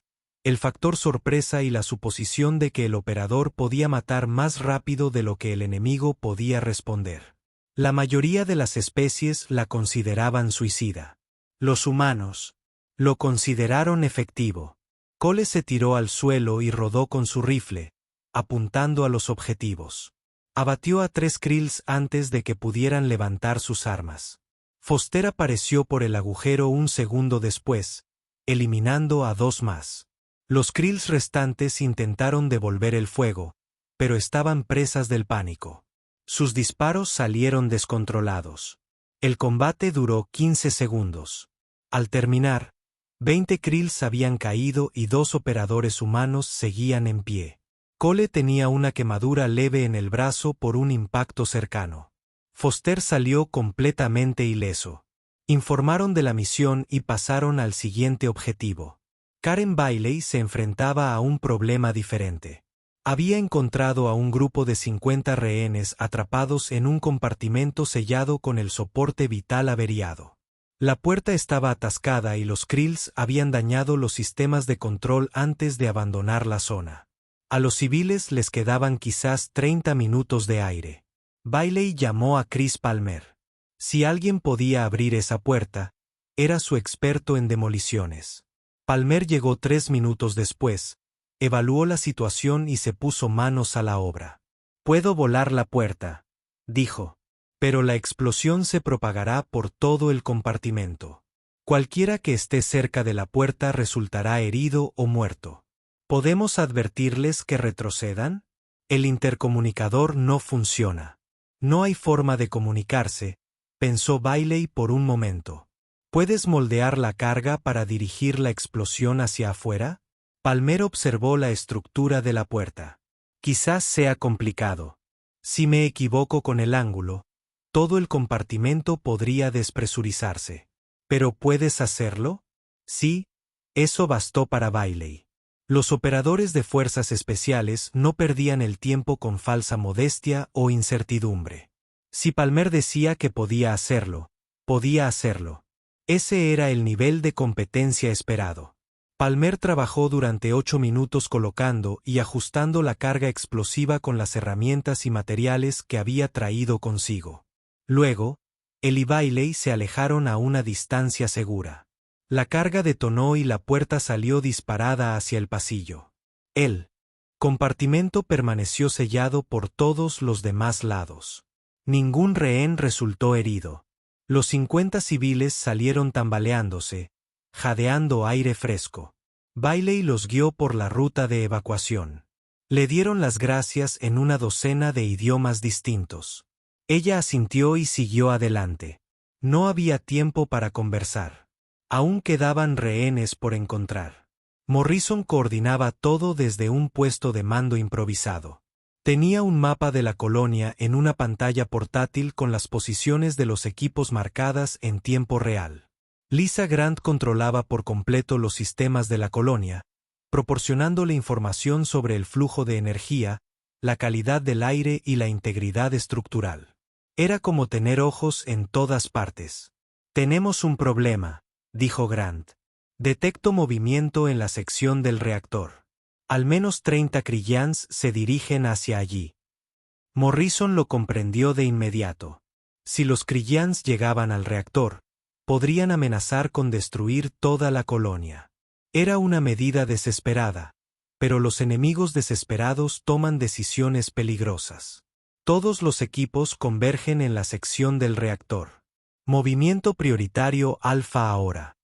el factor sorpresa y la suposición de que el operador podía matar más rápido de lo que el enemigo podía responder. La mayoría de las especies la consideraban suicida. Los humanos lo consideraron efectivo. Cole se tiró al suelo y rodó con su rifle, apuntando a los objetivos. Abatió a 3 Krills antes de que pudieran levantar sus armas. Foster apareció por el agujero un segundo después, eliminando a 2 más. Los Krills restantes intentaron devolver el fuego, pero estaban presas del pánico. Sus disparos salieron descontrolados. El combate duró 15 segundos. Al terminar, 20 Krills habían caído y 2 operadores humanos seguían en pie. Cole tenía una quemadura leve en el brazo por un impacto cercano. Foster salió completamente ileso. Informaron de la misión y pasaron al siguiente objetivo. Karen Bailey se enfrentaba a un problema diferente. Había encontrado a un grupo de 50 rehenes atrapados en un compartimento sellado con el soporte vital averiado. La puerta estaba atascada y los Krills habían dañado los sistemas de control antes de abandonar la zona. A los civiles les quedaban quizás 30 minutos de aire. Bailey llamó a Chris Palmer. Si alguien podía abrir esa puerta, era su experto en demoliciones. Palmer llegó 3 minutos después, evaluó la situación y se puso manos a la obra. «Puedo volar la puerta», dijo, «pero la explosión se propagará por todo el compartimento. Cualquiera que esté cerca de la puerta resultará herido o muerto. ¿Podemos advertirles que retrocedan? El intercomunicador no funciona. No hay forma de comunicarse», pensó Bailey por un momento. «¿Puedes moldear la carga para dirigir la explosión hacia afuera?» Palmer observó la estructura de la puerta. «Quizás sea complicado. Si me equivoco con el ángulo, todo el compartimento podría despresurizarse. ¿Pero puedes hacerlo?» Sí, eso bastó para Bailey. Los operadores de fuerzas especiales no perdían el tiempo con falsa modestia o incertidumbre. Si Palmer decía que podía hacerlo, podía hacerlo. Ese era el nivel de competencia esperado. Palmer trabajó durante 8 minutos colocando y ajustando la carga explosiva con las herramientas y materiales que había traído consigo. Luego, él y Bailey se alejaron a una distancia segura. La carga detonó y la puerta salió disparada hacia el pasillo. El compartimento permaneció sellado por todos los demás lados. Ningún rehén resultó herido. Los 50 civiles salieron tambaleándose, jadeando aire fresco. Bailey los guió por la ruta de evacuación. Le dieron las gracias en una docena de idiomas distintos. Ella asintió y siguió adelante. No había tiempo para conversar. Aún quedaban rehenes por encontrar. Morrison coordinaba todo desde un puesto de mando improvisado. Tenía un mapa de la colonia en una pantalla portátil con las posiciones de los equipos marcadas en tiempo real. Lisa Grant controlaba por completo los sistemas de la colonia, proporcionándole información sobre el flujo de energía, la calidad del aire y la integridad estructural. Era como tener ojos en todas partes. «Tenemos un problema», dijo Grant. «Detecto movimiento en la sección del reactor. Al menos 30 Krillans se dirigen hacia allí». Morrison lo comprendió de inmediato. Si los Krillans llegaban al reactor, podrían amenazar con destruir toda la colonia. Era una medida desesperada, pero los enemigos desesperados toman decisiones peligrosas. Todos los equipos convergen en la sección del reactor. Movimiento prioritario alfa ahora.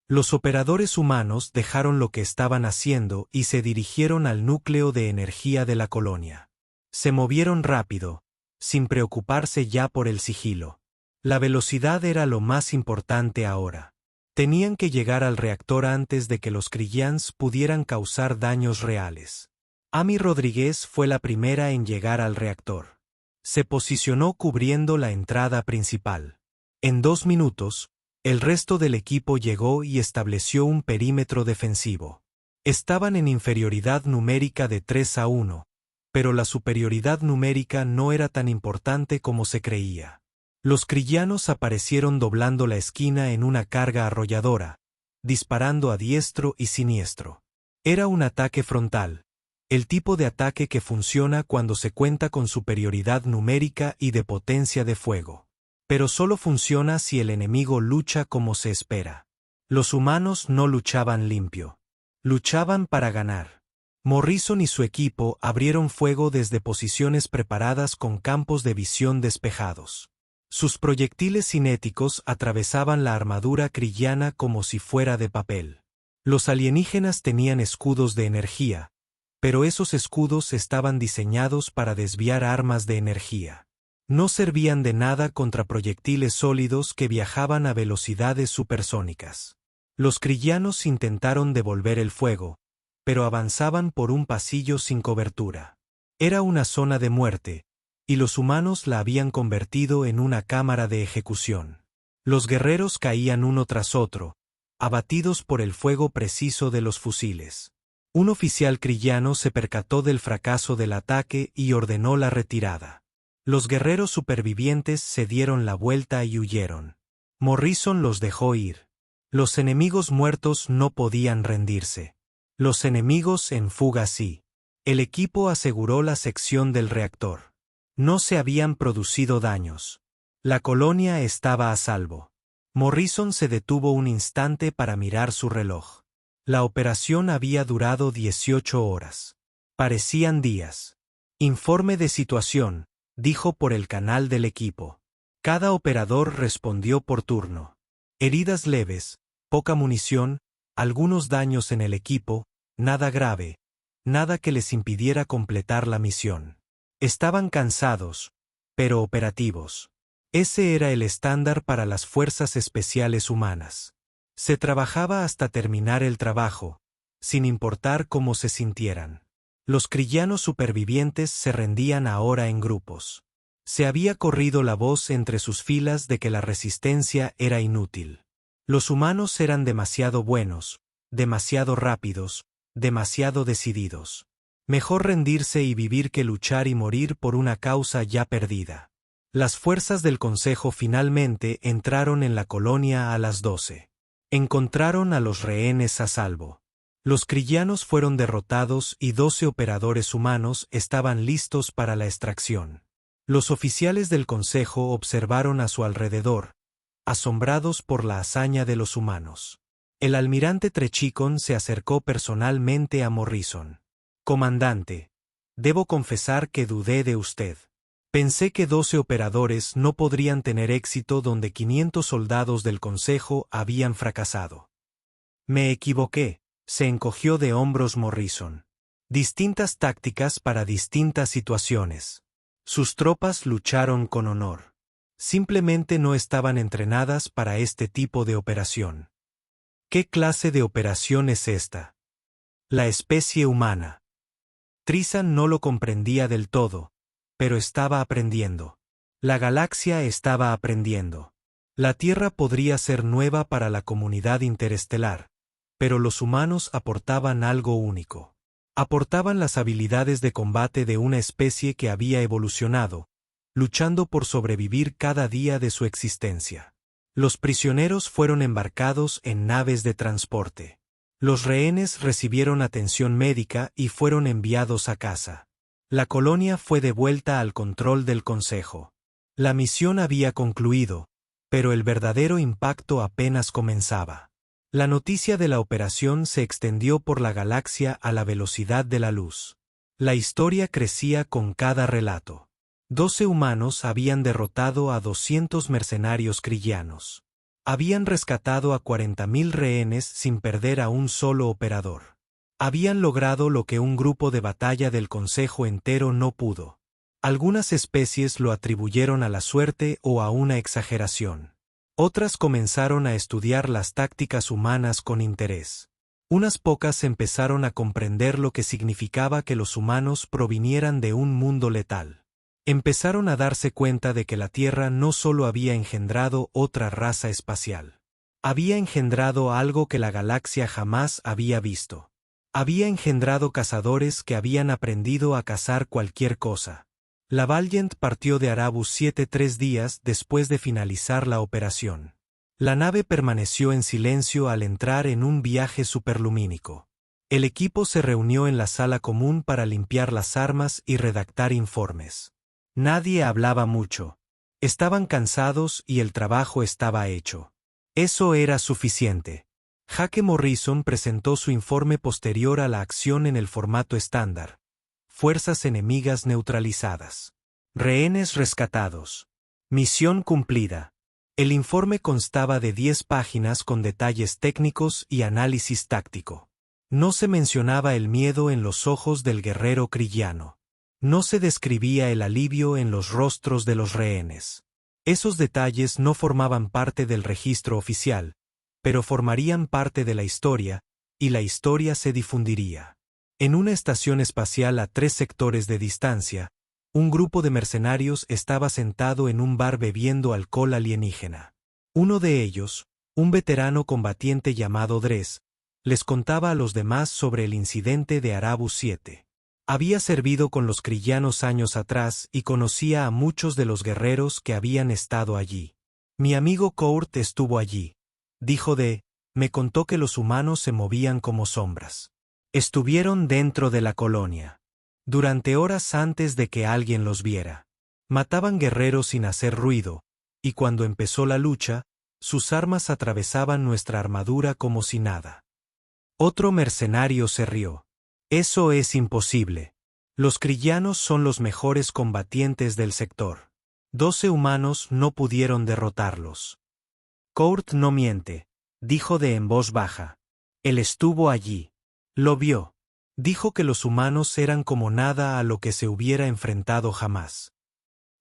Los operadores humanos dejaron lo que estaban haciendo y se dirigieron al núcleo de energía de la colonia. Se movieron rápido, sin preocuparse ya por el sigilo. La velocidad era lo más importante ahora. Tenían que llegar al reactor antes de que los Krillans pudieran causar daños reales. Amy Rodríguez fue la primera en llegar al reactor. Se posicionó cubriendo la entrada principal. En 2 minutos, el resto del equipo llegó y estableció un perímetro defensivo. Estaban en inferioridad numérica de 3-1, pero la superioridad numérica no era tan importante como se creía. Los krillanos aparecieron doblando la esquina en una carga arrolladora, disparando a diestro y siniestro. Era un ataque frontal, el tipo de ataque que funciona cuando se cuenta con superioridad numérica y de potencia de fuego. Pero solo funciona si el enemigo lucha como se espera. Los humanos no luchaban limpio. Luchaban para ganar. Morrison y su equipo abrieron fuego desde posiciones preparadas con campos de visión despejados. Sus proyectiles cinéticos atravesaban la armadura krillana como si fuera de papel. Los alienígenas tenían escudos de energía, pero esos escudos estaban diseñados para desviar armas de energía. No servían de nada contra proyectiles sólidos que viajaban a velocidades supersónicas. Los krillanos intentaron devolver el fuego, pero avanzaban por un pasillo sin cobertura. Era una zona de muerte, y los humanos la habían convertido en una cámara de ejecución. Los guerreros caían uno tras otro, abatidos por el fuego preciso de los fusiles. Un oficial krillano se percató del fracaso del ataque y ordenó la retirada. Los guerreros supervivientes se dieron la vuelta y huyeron. Morrison los dejó ir. Los enemigos muertos no podían rendirse. Los enemigos en fuga sí. El equipo aseguró la sección del reactor. No se habían producido daños. La colonia estaba a salvo. Morrison se detuvo un instante para mirar su reloj. La operación había durado 18 horas. Parecían días. Informe de situación, dijo por el canal del equipo. Cada operador respondió por turno. Heridas leves, poca munición, algunos daños en el equipo, nada grave, nada que les impidiera completar la misión. Estaban cansados, pero operativos. Ese era el estándar para las fuerzas especiales humanas. Se trabajaba hasta terminar el trabajo, sin importar cómo se sintieran. Los krillanos supervivientes se rendían ahora en grupos. Se había corrido la voz entre sus filas de que la resistencia era inútil. Los humanos eran demasiado buenos, demasiado rápidos, demasiado decididos. Mejor rendirse y vivir que luchar y morir por una causa ya perdida. Las fuerzas del Consejo finalmente entraron en la colonia a las 12. Encontraron a los rehenes a salvo. Los krillanos fueron derrotados y 12 operadores humanos estaban listos para la extracción. Los oficiales del Consejo observaron a su alrededor, asombrados por la hazaña de los humanos. El almirante Trechikon se acercó personalmente a Morrison. «Comandante, debo confesar que dudé de usted. Pensé que 12 operadores no podrían tener éxito donde 500 soldados del Consejo habían fracasado. Me equivoqué», se encogió de hombros Morrison. Distintas tácticas para distintas situaciones. Sus tropas lucharon con honor. Simplemente no estaban entrenadas para este tipo de operación. ¿Qué clase de operación es esta? La especie humana. Trizan no lo comprendía del todo, pero estaba aprendiendo. La galaxia estaba aprendiendo. La Tierra podría ser nueva para la comunidad interestelar, pero los humanos aportaban algo único. Aportaban las habilidades de combate de una especie que había evolucionado, luchando por sobrevivir cada día de su existencia. Los prisioneros fueron embarcados en naves de transporte. Los rehenes recibieron atención médica y fueron enviados a casa. La colonia fue devuelta al control del Consejo. La misión había concluido, pero el verdadero impacto apenas comenzaba. La noticia de la operación se extendió por la galaxia a la velocidad de la luz. La historia crecía con cada relato. 12 humanos habían derrotado a 200 mercenarios krillanos. Habían rescatado a 40.000 rehenes sin perder a un solo operador. Habían logrado lo que un grupo de batalla del Consejo entero no pudo. Algunas especies lo atribuyeron a la suerte o a una exageración. Otras comenzaron a estudiar las tácticas humanas con interés. Unas pocas empezaron a comprender lo que significaba que los humanos provinieran de un mundo letal. Empezaron a darse cuenta de que la Tierra no solo había engendrado otra raza espacial. Había engendrado algo que la galaxia jamás había visto. Había engendrado cazadores que habían aprendido a cazar cualquier cosa. La Valiant partió de Arabus 7 3 días después de finalizar la operación. La nave permaneció en silencio al entrar en un viaje superlumínico. El equipo se reunió en la sala común para limpiar las armas y redactar informes. Nadie hablaba mucho. Estaban cansados y el trabajo estaba hecho. Eso era suficiente. Jake Morrison presentó su informe posterior a la acción en el formato estándar. Fuerzas enemigas neutralizadas. Rehenes rescatados. Misión cumplida. El informe constaba de 10 páginas con detalles técnicos y análisis táctico. No se mencionaba el miedo en los ojos del guerrero crillano. No se describía el alivio en los rostros de los rehenes. Esos detalles no formaban parte del registro oficial, pero formarían parte de la historia, y la historia se difundiría. En una estación espacial a 3 sectores de distancia, un grupo de mercenarios estaba sentado en un bar bebiendo alcohol alienígena. Uno de ellos, un veterano combatiente llamado Dres, les contaba a los demás sobre el incidente de Arabus 7. Había servido con los crillanos años atrás y conocía a muchos de los guerreros que habían estado allí. Mi amigo Court estuvo allí, dijo me contó que los humanos se movían como sombras. Estuvieron dentro de la colonia. Durante horas antes de que alguien los viera. Mataban guerreros sin hacer ruido, y cuando empezó la lucha, sus armas atravesaban nuestra armadura como si nada. Otro mercenario se rió. Eso es imposible. Los crillanos son los mejores combatientes del sector. 12 humanos no pudieron derrotarlos. Court no miente, dijo en voz baja. Él estuvo allí. Lo vio. Dijo que los humanos eran como nada a lo que se hubiera enfrentado jamás.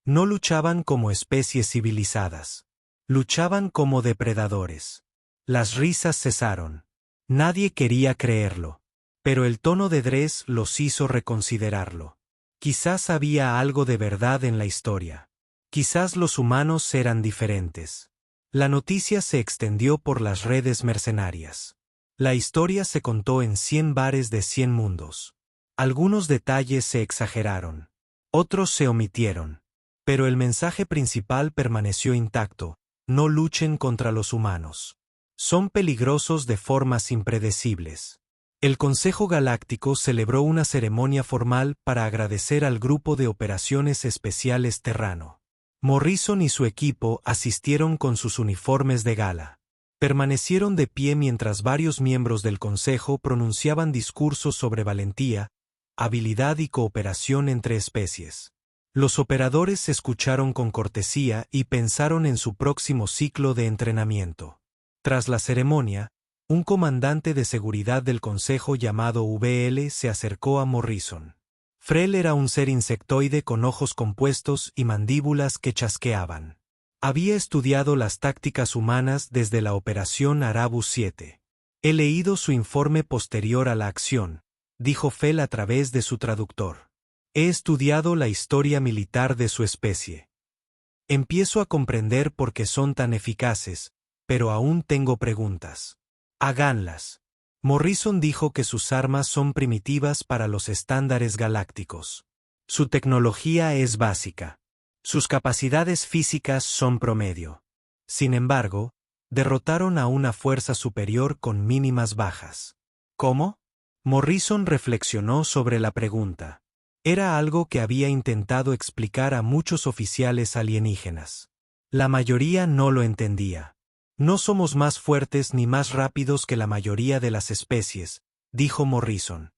No luchaban como especies civilizadas. Luchaban como depredadores. Las risas cesaron. Nadie quería creerlo. Pero el tono de Dres los hizo reconsiderarlo. Quizás había algo de verdad en la historia. Quizás los humanos eran diferentes. La noticia se extendió por las redes mercenarias. La historia se contó en 100 bares de 100 mundos. Algunos detalles se exageraron. Otros se omitieron. Pero el mensaje principal permaneció intacto: no luchen contra los humanos. Son peligrosos de formas impredecibles. El Consejo Galáctico celebró una ceremonia formal para agradecer al Grupo de Operaciones Especiales Terrano. Morrison y su equipo asistieron con sus uniformes de gala. Permanecieron de pie mientras varios miembros del Consejo pronunciaban discursos sobre valentía, habilidad y cooperación entre especies. Los operadores escucharon con cortesía y pensaron en su próximo ciclo de entrenamiento. Tras la ceremonia, un comandante de seguridad del Consejo llamado VL se acercó a Morrison. Frel era un ser insectoide con ojos compuestos y mandíbulas que chasqueaban. Había estudiado las tácticas humanas desde la Operación Arabus 7. He leído su informe posterior a la acción, dijo Fel a través de su traductor. He estudiado la historia militar de su especie. Empiezo a comprender por qué son tan eficaces, pero aún tengo preguntas. Háganlas. Morrison dijo que sus armas son primitivas para los estándares galácticos. Su tecnología es básica. Sus capacidades físicas son promedio. Sin embargo, derrotaron a una fuerza superior con mínimas bajas. ¿Cómo? Morrison reflexionó sobre la pregunta. Era algo que había intentado explicar a muchos oficiales alienígenas. La mayoría no lo entendía. No somos más fuertes ni más rápidos que la mayoría de las especies, dijo Morrison.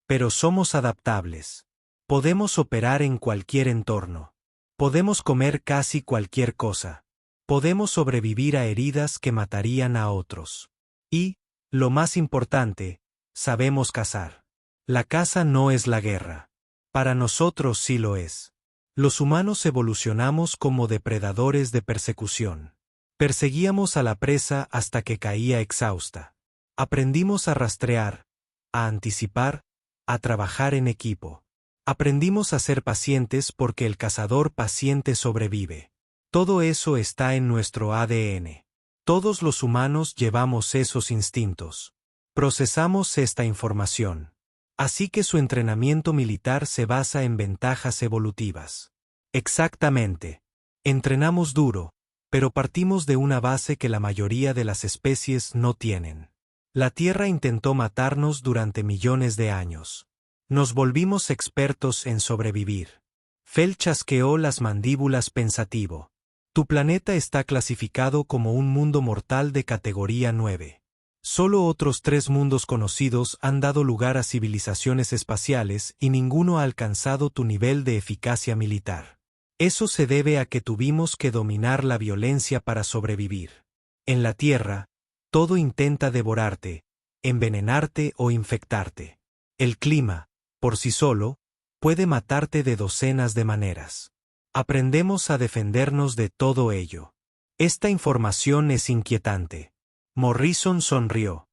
Pero somos adaptables. Podemos operar en cualquier entorno. Podemos comer casi cualquier cosa. Podemos sobrevivir a heridas que matarían a otros. Y, lo más importante, sabemos cazar. La caza no es la guerra. Para nosotros sí lo es. Los humanos evolucionamos como depredadores de persecución. Perseguíamos a la presa hasta que caía exhausta. Aprendimos a rastrear, a anticipar, a trabajar en equipo. Aprendimos a ser pacientes porque el cazador paciente sobrevive. Todo eso está en nuestro ADN. Todos los humanos llevamos esos instintos. Procesamos esta información. Así que su entrenamiento militar se basa en ventajas evolutivas. Exactamente. Entrenamos duro, pero partimos de una base que la mayoría de las especies no tienen. La Tierra intentó matarnos durante millones de años. Nos volvimos expertos en sobrevivir. Fel chasqueó las mandíbulas pensativo. Tu planeta está clasificado como un mundo mortal de categoría 9. Solo otros 3 mundos conocidos han dado lugar a civilizaciones espaciales y ninguno ha alcanzado tu nivel de eficacia militar. Eso se debe a que tuvimos que dominar la violencia para sobrevivir. En la Tierra, todo intenta devorarte, envenenarte o infectarte. El clima, por sí solo, puede matarte de docenas de maneras. Aprendemos a defendernos de todo ello. Esta información es inquietante. Morrison sonrió.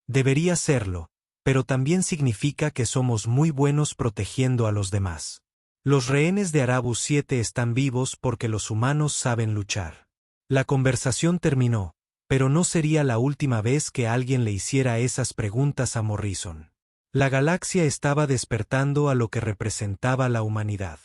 Debería serlo, pero también significa que somos muy buenos protegiendo a los demás. Los rehenes de Arabus 7 están vivos porque los humanos saben luchar. La conversación terminó, pero no sería la última vez que alguien le hiciera esas preguntas a Morrison. La galaxia estaba despertando a lo que representaba la humanidad.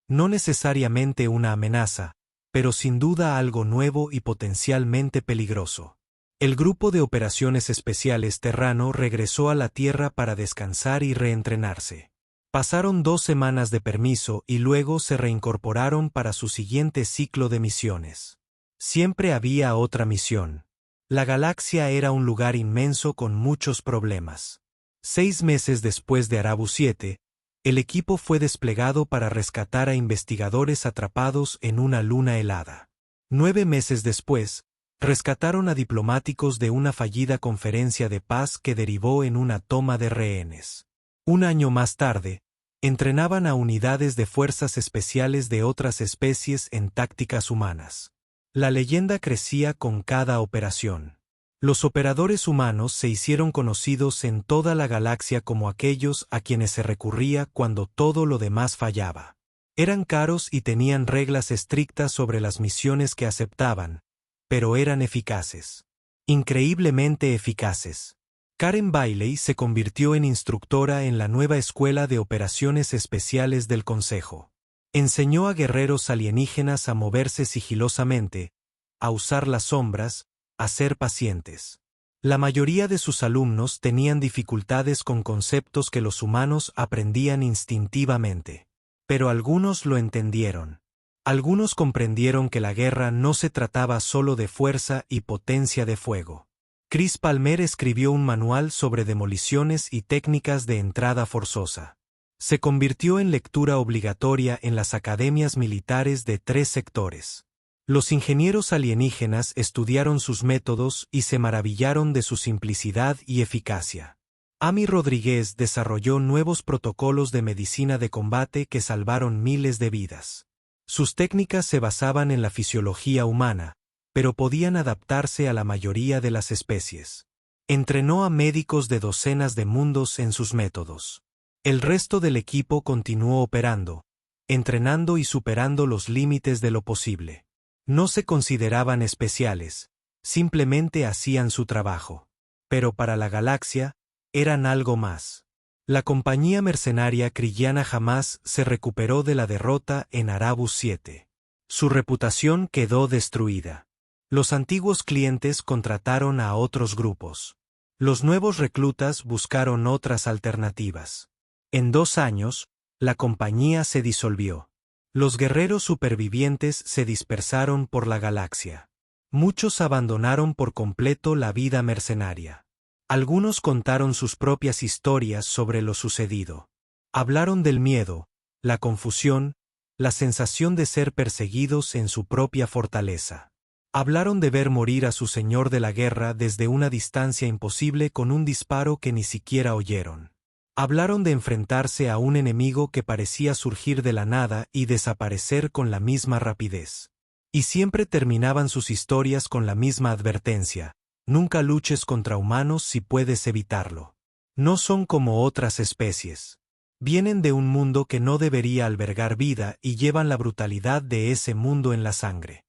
No necesariamente una amenaza, pero sin duda algo nuevo y potencialmente peligroso. El grupo de operaciones especiales Terrano regresó a la Tierra para descansar y reentrenarse. Pasaron 2 semanas de permiso y luego se reincorporaron para su siguiente ciclo de misiones. Siempre había otra misión. La galaxia era un lugar inmenso con muchos problemas. 6 meses después de Arabus 7, el equipo fue desplegado para rescatar a investigadores atrapados en una luna helada. 9 meses después, rescataron a diplomáticos de una fallida conferencia de paz que derivó en una toma de rehenes. 1 año más tarde, entrenaban a unidades de fuerzas especiales de otras especies en tácticas humanas. La leyenda crecía con cada operación. Los operadores humanos se hicieron conocidos en toda la galaxia como aquellos a quienes se recurría cuando todo lo demás fallaba. Eran caros y tenían reglas estrictas sobre las misiones que aceptaban, pero eran eficaces. Increíblemente eficaces. Karen Bailey se convirtió en instructora en la nueva Escuela de Operaciones Especiales del Consejo. Enseñó a guerreros alienígenas a moverse sigilosamente, a usar las sombras, a ser pacientes. La mayoría de sus alumnos tenían dificultades con conceptos que los humanos aprendían instintivamente. Pero algunos lo entendieron. Algunos comprendieron que la guerra no se trataba solo de fuerza y potencia de fuego. Chris Palmer escribió un manual sobre demoliciones y técnicas de entrada forzosa. Se convirtió en lectura obligatoria en las academias militares de 3 sectores. Los ingenieros alienígenas estudiaron sus métodos y se maravillaron de su simplicidad y eficacia. Amy Rodríguez desarrolló nuevos protocolos de medicina de combate que salvaron miles de vidas. Sus técnicas se basaban en la fisiología humana, pero podían adaptarse a la mayoría de las especies. Entrenó a médicos de docenas de mundos en sus métodos. El resto del equipo continuó operando, entrenando y superando los límites de lo posible. No se consideraban especiales, simplemente hacían su trabajo. Pero para la galaxia, eran algo más. La compañía mercenaria Kryllana jamás se recuperó de la derrota en Arabus 7. Su reputación quedó destruida. Los antiguos clientes contrataron a otros grupos. Los nuevos reclutas buscaron otras alternativas. En 2 años, la compañía se disolvió. Los guerreros supervivientes se dispersaron por la galaxia. Muchos abandonaron por completo la vida mercenaria. Algunos contaron sus propias historias sobre lo sucedido. Hablaron del miedo, la confusión, la sensación de ser perseguidos en su propia fortaleza. Hablaron de ver morir a su señor de la guerra desde una distancia imposible con un disparo que ni siquiera oyeron. Hablaron de enfrentarse a un enemigo que parecía surgir de la nada y desaparecer con la misma rapidez. Y siempre terminaban sus historias con la misma advertencia: Nunca luches contra humanos si puedes evitarlo. No son como otras especies. Vienen de un mundo que no debería albergar vida y llevan la brutalidad de ese mundo en la sangre.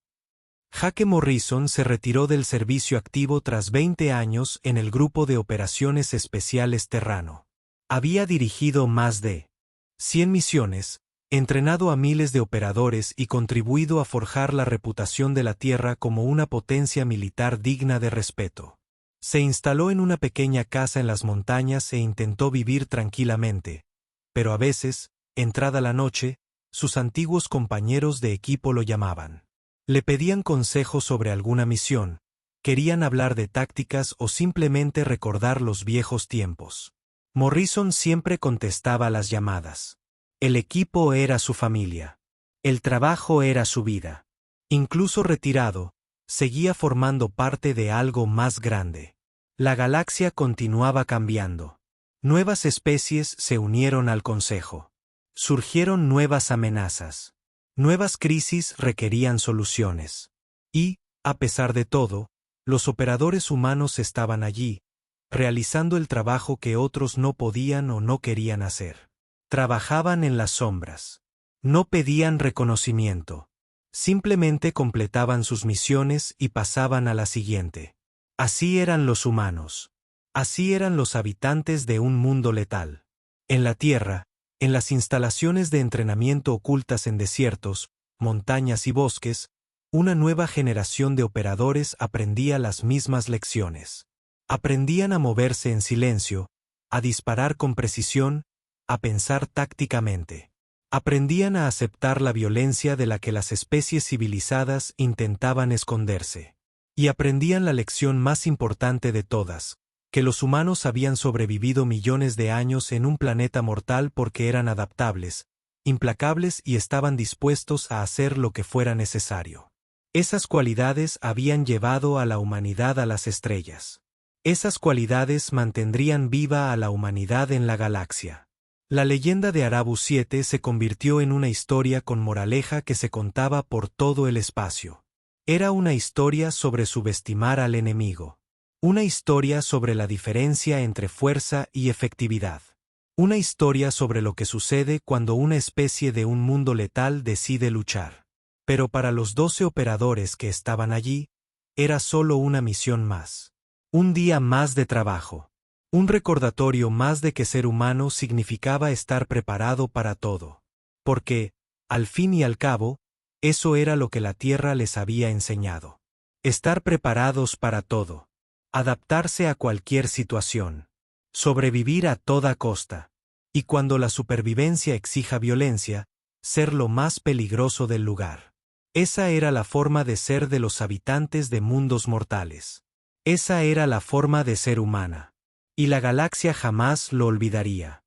Jake Morrison se retiró del servicio activo tras 20 años en el Grupo de Operaciones Especiales Terrano. Había dirigido más de 100 misiones, entrenado a miles de operadores y contribuido a forjar la reputación de la Tierra como una potencia militar digna de respeto. Se instaló en una pequeña casa en las montañas e intentó vivir tranquilamente, pero a veces, entrada la noche, sus antiguos compañeros de equipo lo llamaban. Le pedían consejos sobre alguna misión, querían hablar de tácticas o simplemente recordar los viejos tiempos. Morrison siempre contestaba las llamadas. El equipo era su familia. El trabajo era su vida. Incluso retirado, seguía formando parte de algo más grande. La galaxia continuaba cambiando. Nuevas especies se unieron al consejo. Surgieron nuevas amenazas. Nuevas crisis requerían soluciones. Y, a pesar de todo, los operadores humanos estaban allí, realizando el trabajo que otros no podían o no querían hacer. Trabajaban en las sombras. No pedían reconocimiento. Simplemente completaban sus misiones y pasaban a la siguiente. Así eran los humanos. Así eran los habitantes de un mundo letal. En la Tierra, en las instalaciones de entrenamiento ocultas en desiertos, montañas y bosques, una nueva generación de operadores aprendía las mismas lecciones. Aprendían a moverse en silencio, a disparar con precisión, a pensar tácticamente. Aprendían a aceptar la violencia de la que las especies civilizadas intentaban esconderse. Y aprendían la lección más importante de todas, que los humanos habían sobrevivido millones de años en un planeta mortal porque eran adaptables, implacables y estaban dispuestos a hacer lo que fuera necesario. Esas cualidades habían llevado a la humanidad a las estrellas. Esas cualidades mantendrían viva a la humanidad en la galaxia. La leyenda de Arabus 7 se convirtió en una historia con moraleja que se contaba por todo el espacio. Era una historia sobre subestimar al enemigo. Una historia sobre la diferencia entre fuerza y efectividad. Una historia sobre lo que sucede cuando una especie de un mundo letal decide luchar. Pero para los 12 operadores que estaban allí, era solo una misión más. Un día más de trabajo. Un recordatorio más de que ser humano significaba estar preparado para todo. Porque, al fin y al cabo, eso era lo que la Tierra les había enseñado. Estar preparados para todo. Adaptarse a cualquier situación. Sobrevivir a toda costa. Y cuando la supervivencia exija violencia, ser lo más peligroso del lugar. Esa era la forma de ser de los habitantes de mundos mortales. Esa era la forma de ser humana. Y la galaxia jamás lo olvidaría.